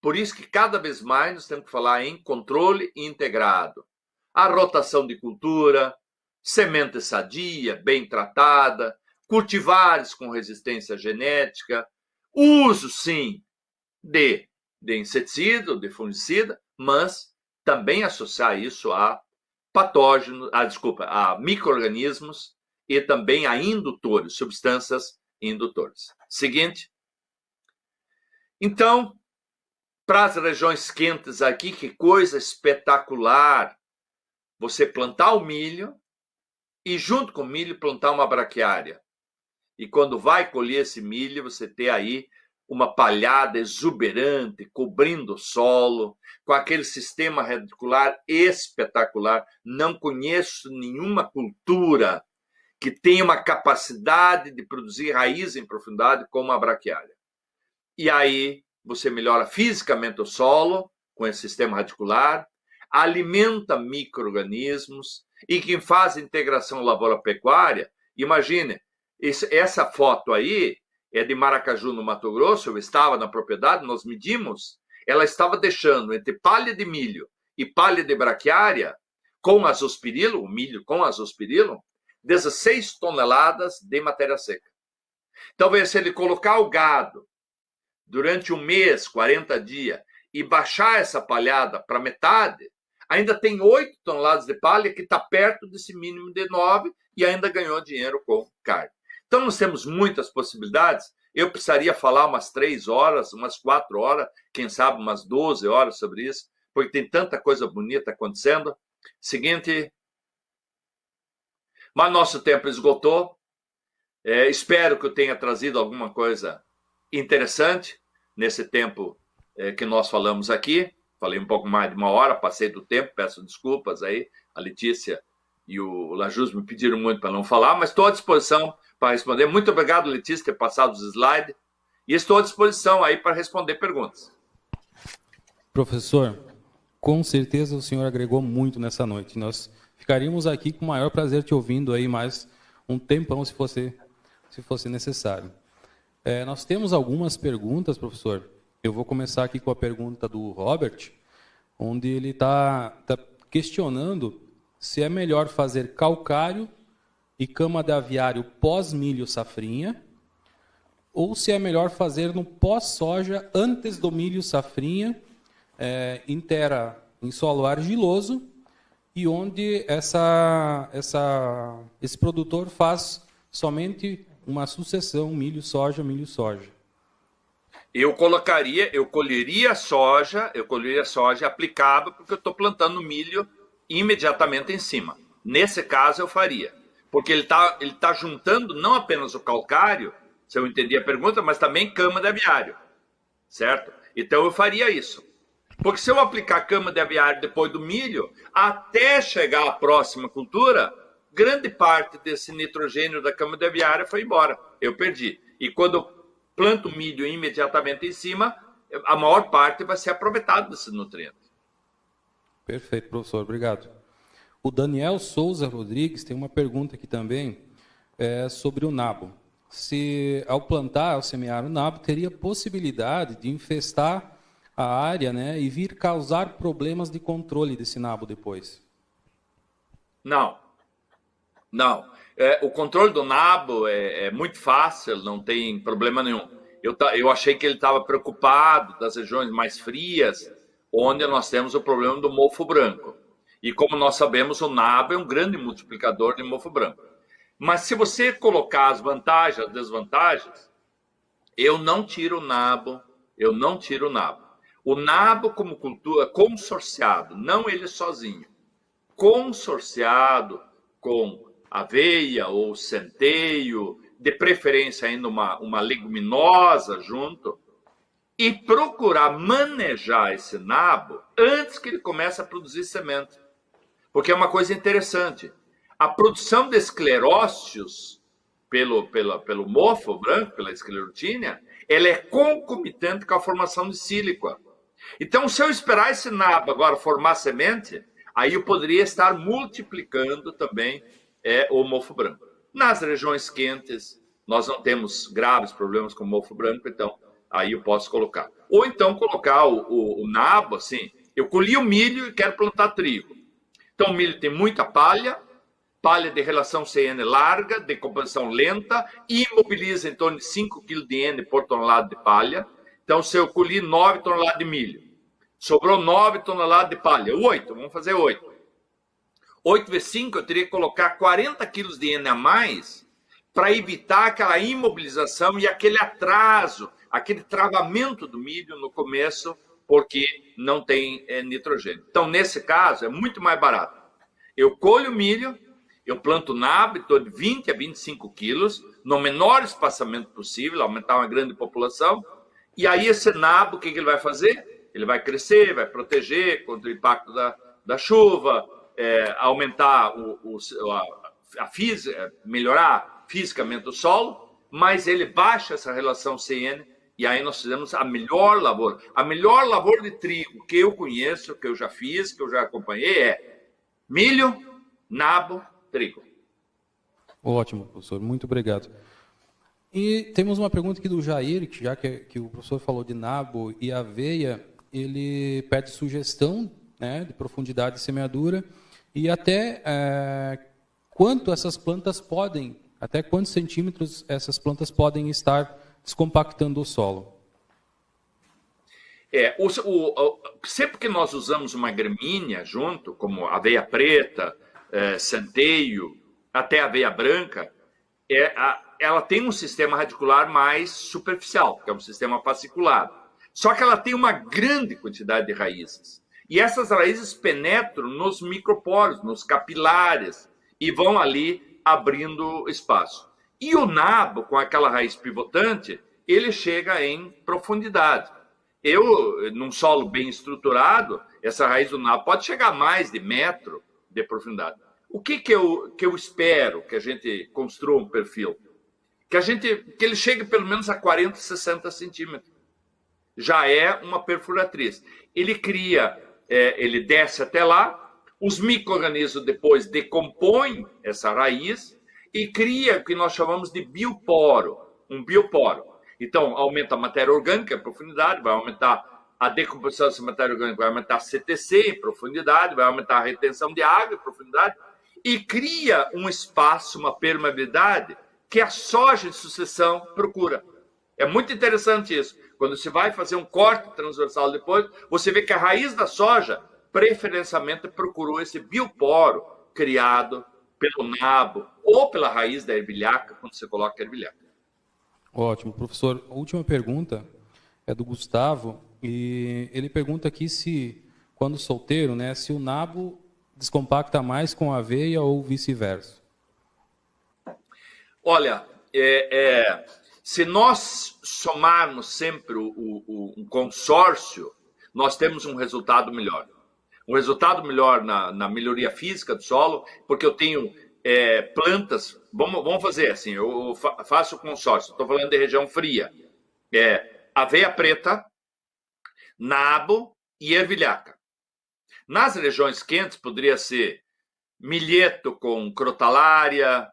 Por isso que cada vez mais nós temos que falar em controle integrado. A rotação de cultura, semente sadia, bem tratada, cultivares com resistência genética, uso, sim, de inseticida, de fungicida, mas também associar isso a patógenos, a micro-organismos e também a indutores, substâncias indutores. Seguinte. Então, para as regiões quentes aqui, que coisa espetacular você plantar o milho e, junto com o milho, plantar uma braquiária. E quando vai colher esse milho, você ter aí uma palhada exuberante, cobrindo o solo, com aquele sistema radicular espetacular. Não conheço nenhuma cultura que tenha uma capacidade de produzir raiz em profundidade como a braquiária. E aí você melhora fisicamente o solo com esse sistema radicular, alimenta micro-organismos, e quem faz integração lavoura-pecuária, imagine, essa foto aí é de Maracaju, no Mato Grosso, eu estava na propriedade, nós medimos, ela estava deixando entre palha de milho e palha de braquiária, com azospirilo, o milho com azospirilo, 16 toneladas de matéria seca. Então, se ele colocar o gado durante um mês, 40 dias, e baixar essa palhada para metade, ainda tem 8 toneladas de palha, que está perto desse mínimo de 9, e ainda ganhou dinheiro com carne. Então, nós temos muitas possibilidades. Eu precisaria falar umas 3 horas, umas 4 horas, quem sabe umas 12 horas sobre isso, porque tem tanta coisa bonita acontecendo. Seguinte, mas nosso tempo esgotou. Espero que eu tenha trazido alguma coisa interessante nesse tempo que nós falamos aqui. Falei um pouco mais de 1 hora, passei do tempo, peço desculpas aí. A Letícia e o Lajus me pediram muito para não falar, mas estou à disposição para responder. Muito obrigado, Letícia, por ter passado os slides. E estou à disposição aí para responder perguntas. Professor, com certeza o senhor agregou muito nessa noite. Nós ficaríamos aqui com o maior prazer te ouvindo aí mais um tempão, se fosse necessário. Nós temos algumas perguntas, professor. Eu vou começar aqui com a pergunta do Robert, onde ele está questionando se é melhor fazer calcário e cama de aviário pós-milho safrinha, ou se é melhor fazer no pós-soja antes do milho safrinha, em terra, em solo argiloso, e onde esse produtor faz somente uma sucessão milho-soja, milho-soja. Eu colheria soja, aplicava, porque eu estou plantando milho imediatamente em cima. Nesse caso eu faria, porque ele tá juntando não apenas o calcário, se eu entendi a pergunta, mas também cama de aviário, certo? Então eu faria isso. Porque se eu aplicar cama de aviário depois do milho, até chegar à próxima cultura, grande parte desse nitrogênio da cama de aviário foi embora. Eu perdi. E quando eu planto milho imediatamente em cima, a maior parte vai ser aproveitada desse nutriente. Perfeito, professor. Obrigado. O Daniel Souza Rodrigues tem uma pergunta aqui também sobre o nabo. Se ao plantar, ao semear o nabo, teria possibilidade de infestar a área, né, e vir causar problemas de controle desse nabo depois? Não. O controle do nabo é muito fácil, não tem problema nenhum. Eu achei que ele estava preocupado das regiões mais frias, onde nós temos o problema do mofo branco. E como nós sabemos, o nabo é um grande multiplicador de mofo branco. Mas se você colocar as vantagens, as desvantagens, eu não tiro o nabo. O nabo como cultura consorciado, não ele sozinho, consorciado com aveia ou centeio, de preferência ainda uma leguminosa junto, e procurar manejar esse nabo antes que ele comece a produzir semente. Porque é uma coisa interessante. A produção de esclerócios pelo mofo branco, pela esclerotínia, ela é concomitante com a formação de sílica. Então, se eu esperar esse nabo agora formar semente, aí eu poderia estar multiplicando também o mofo branco. Nas regiões quentes, nós não temos graves problemas com mofo branco, então aí eu posso colocar. Ou então colocar o nabo, assim, eu colhi o milho e quero plantar trigo. Então o milho tem muita palha de relação CN larga, decomposição lenta, e imobiliza em torno de 5 kg de N por tonelada de palha. Então, se eu colhi 9 toneladas de milho, sobrou 9 toneladas de palha, 8, vamos fazer 8. 8 vezes 5, eu teria que colocar 40 quilos de N a mais para evitar aquela imobilização e aquele atraso, aquele travamento do milho no começo, porque não tem nitrogênio. Então, nesse caso, é muito mais barato. Eu colho o milho, eu planto nabo em torno de 20 a 25 quilos, no menor espaçamento possível, aumentar uma grande população, e aí esse nabo, o que ele vai fazer? Ele vai crescer, vai proteger contra o impacto da chuva, aumentar a física, melhorar fisicamente o solo, mas ele baixa essa relação CN, e aí nós fizemos a melhor lavoura. A melhor lavoura de trigo que eu conheço, que eu já fiz, que eu já acompanhei, é milho, nabo, trigo. Ótimo, professor. Muito obrigado. E temos uma pergunta aqui do Jair, que já que o professor falou de nabo e aveia, ele pede sugestão, né, de profundidade de semeadura e até quanto essas plantas podem, até quantos centímetros essas plantas podem estar descompactando o solo. Sempre que nós usamos uma gramínea junto, como aveia preta, centeio, até aveia branca, ela tem um sistema radicular mais superficial, que é um sistema fascicular. Só que ela tem uma grande quantidade de raízes. E essas raízes penetram nos microporos, nos capilares, e vão ali abrindo espaço. E o nabo, com aquela raiz pivotante, ele chega em profundidade. Num solo bem estruturado, essa raiz do nabo pode chegar a mais de metro de profundidade. O que eu espero que a gente construa um perfil? Que ele chegue pelo menos a 40, 60 centímetros. já é uma perfuratriz. Ele cria, ele desce até lá, os micro-organismos depois decompõem essa raiz e cria o que nós chamamos de bioporo, um bioporo. Então, aumenta a matéria orgânica em profundidade, vai aumentar a decomposição dessa matéria orgânica, vai aumentar a CTC em profundidade, vai aumentar a retenção de água em profundidade e cria um espaço, uma permeabilidade que a soja de sucessão procura. É muito interessante isso. Quando você vai fazer um corte transversal depois, você vê que a raiz da soja preferencialmente procurou esse bioporo criado pelo nabo ou pela raiz da ervilhaca, quando você coloca a ervilhaca. Ótimo, professor. A última pergunta é do Gustavo, e ele pergunta aqui se, quando solteiro, né, se o nabo descompacta mais com a aveia ou vice-versa. Olha, se nós somarmos sempre um consórcio, nós temos um resultado melhor. Um resultado melhor na melhoria física do solo, porque eu tenho plantas. Vamos fazer assim, eu faço consórcio, estou falando de região fria. Aveia preta, nabo e ervilhaca. Nas regiões quentes, poderia ser milheto com crotalária,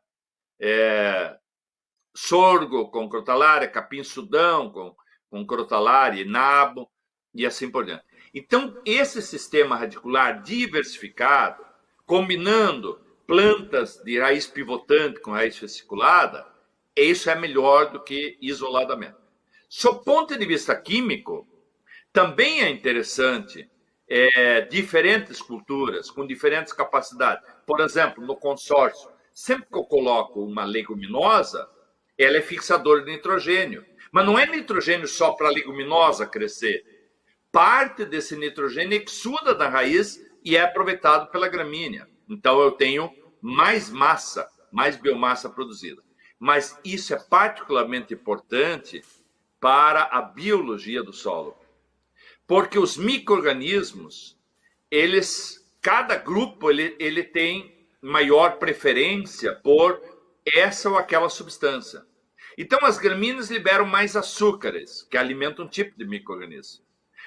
sorgo com crotalária, capim-sudão com crotalária e nabo, e assim por diante. Então, esse sistema radicular diversificado, combinando plantas de raiz pivotante com raiz fasciculada, isso é melhor do que isoladamente. Sob ponto de vista químico, também é interessante diferentes culturas com diferentes capacidades. Por exemplo, no consórcio, sempre que eu coloco uma leguminosa, ela é fixadora de nitrogênio. Mas não é nitrogênio só para a leguminosa crescer. Parte desse nitrogênio exuda da raiz e é aproveitado pela gramínea. Então eu tenho mais massa, mais biomassa produzida. Mas isso é particularmente importante para a biologia do solo. Porque os micro-organismos, cada grupo ele tem maior preferência por essa ou aquela substância. Então, as gramíneas liberam mais açúcares, que alimentam um tipo de micro-organismo.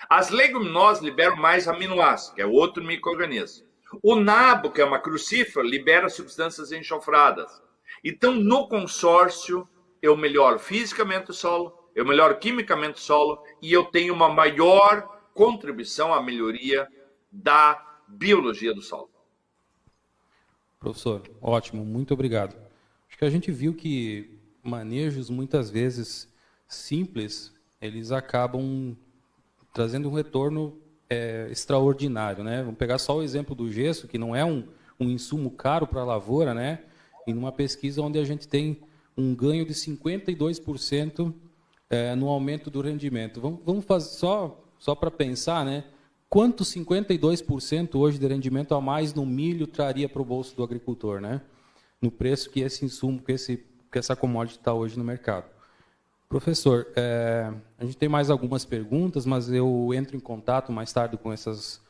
As leguminosas liberam mais aminoácidos, que é outro micro-organismo. O nabo, que é uma crucífera, libera substâncias enxofradas. Então, no consórcio, eu melhoro fisicamente o solo, eu melhoro quimicamente o solo e eu tenho uma maior contribuição à melhoria da biologia do solo. Professor, ótimo, muito obrigado. Acho que a gente viu que manejos muitas vezes simples, eles acabam trazendo um retorno extraordinário, né? Vamos pegar só o exemplo do gesso, que não é um insumo caro para a lavoura, né? E numa pesquisa onde a gente tem um ganho de 52% no aumento do rendimento. Vamos fazer só para pensar, né? Quanto 52% hoje de rendimento a mais no milho traria para o bolso do agricultor, né? No preço que esse insumo, que essa commodity está hoje no mercado. Professor, a gente tem mais algumas perguntas, mas eu entro em contato mais tarde com as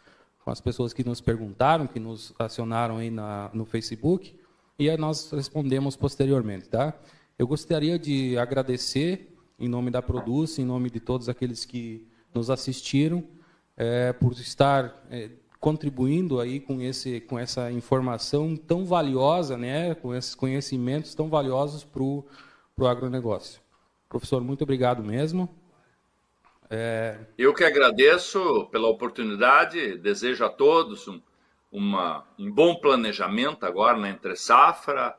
pessoas que nos perguntaram, que nos acionaram aí no Facebook, e aí nós respondemos posteriormente, tá? Eu gostaria de agradecer, em nome da Produce, em nome de todos aqueles que nos assistiram, por estar contribuindo aí com essa informação tão valiosa, né, com esses conhecimentos tão valiosos para o agronegócio. Professor, muito obrigado mesmo. Eu que agradeço pela oportunidade, desejo a todos um bom planejamento agora na entre-safra,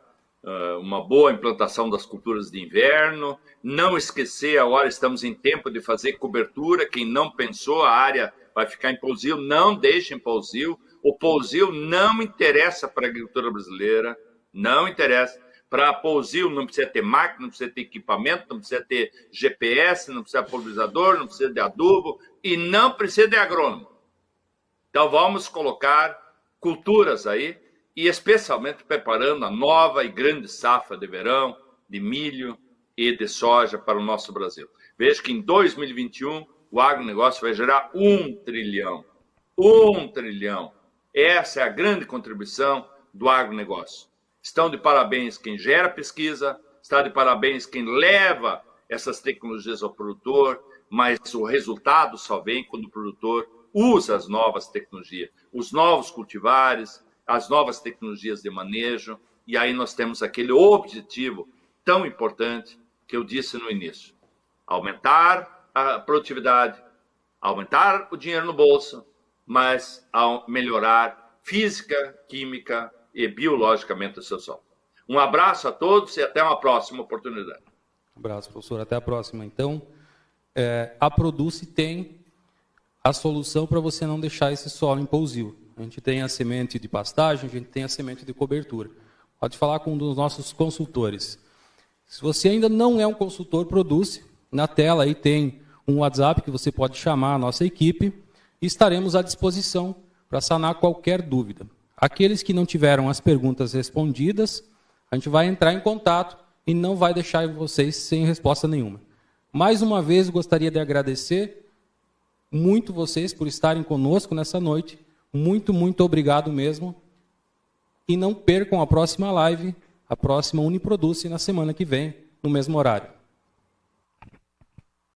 uma boa implantação das culturas de inverno, não esquecer, agora estamos em tempo de fazer cobertura, quem não pensou, a área vai ficar em pousio, não deixe em pousio, o pousio não interessa para a agricultura brasileira, não interessa. Para pousio não precisa ter máquina, não precisa ter equipamento, não precisa ter GPS, não precisa de pulverizador, não precisa de adubo e não precisa de agrônomo. Então vamos colocar culturas aí e especialmente preparando a nova e grande safra de verão, de milho e de soja para o nosso Brasil. Veja que em 2021 o agronegócio vai gerar 1 trilhão. 1 trilhão. Essa é a grande contribuição do agronegócio. Estão de parabéns quem gera pesquisa, está de parabéns quem leva essas tecnologias ao produtor, mas o resultado só vem quando o produtor usa as novas tecnologias, os novos cultivares, as novas tecnologias de manejo, e aí nós temos aquele objetivo tão importante que eu disse no início: aumentar a produtividade, aumentar o dinheiro no bolso, mas melhorar física, química e biologicamente o seu solo. Um abraço a todos e até uma próxima oportunidade. Um abraço, professor. Até a próxima. Então, a Produce tem a solução para você não deixar esse solo impulsivo. A gente tem a semente de pastagem, a gente tem a semente de cobertura. Pode falar com um dos nossos consultores. Se você ainda não é um consultor Produce, na tela aí tem um WhatsApp que você pode chamar a nossa equipe e estaremos à disposição para sanar qualquer dúvida. Aqueles que não tiveram as perguntas respondidas, a gente vai entrar em contato e não vai deixar vocês sem resposta nenhuma. Mais uma vez, gostaria de agradecer muito vocês por estarem conosco nessa noite. Muito, muito obrigado mesmo. E não percam a próxima live, a próxima Uniproduce, na semana que vem, no mesmo horário.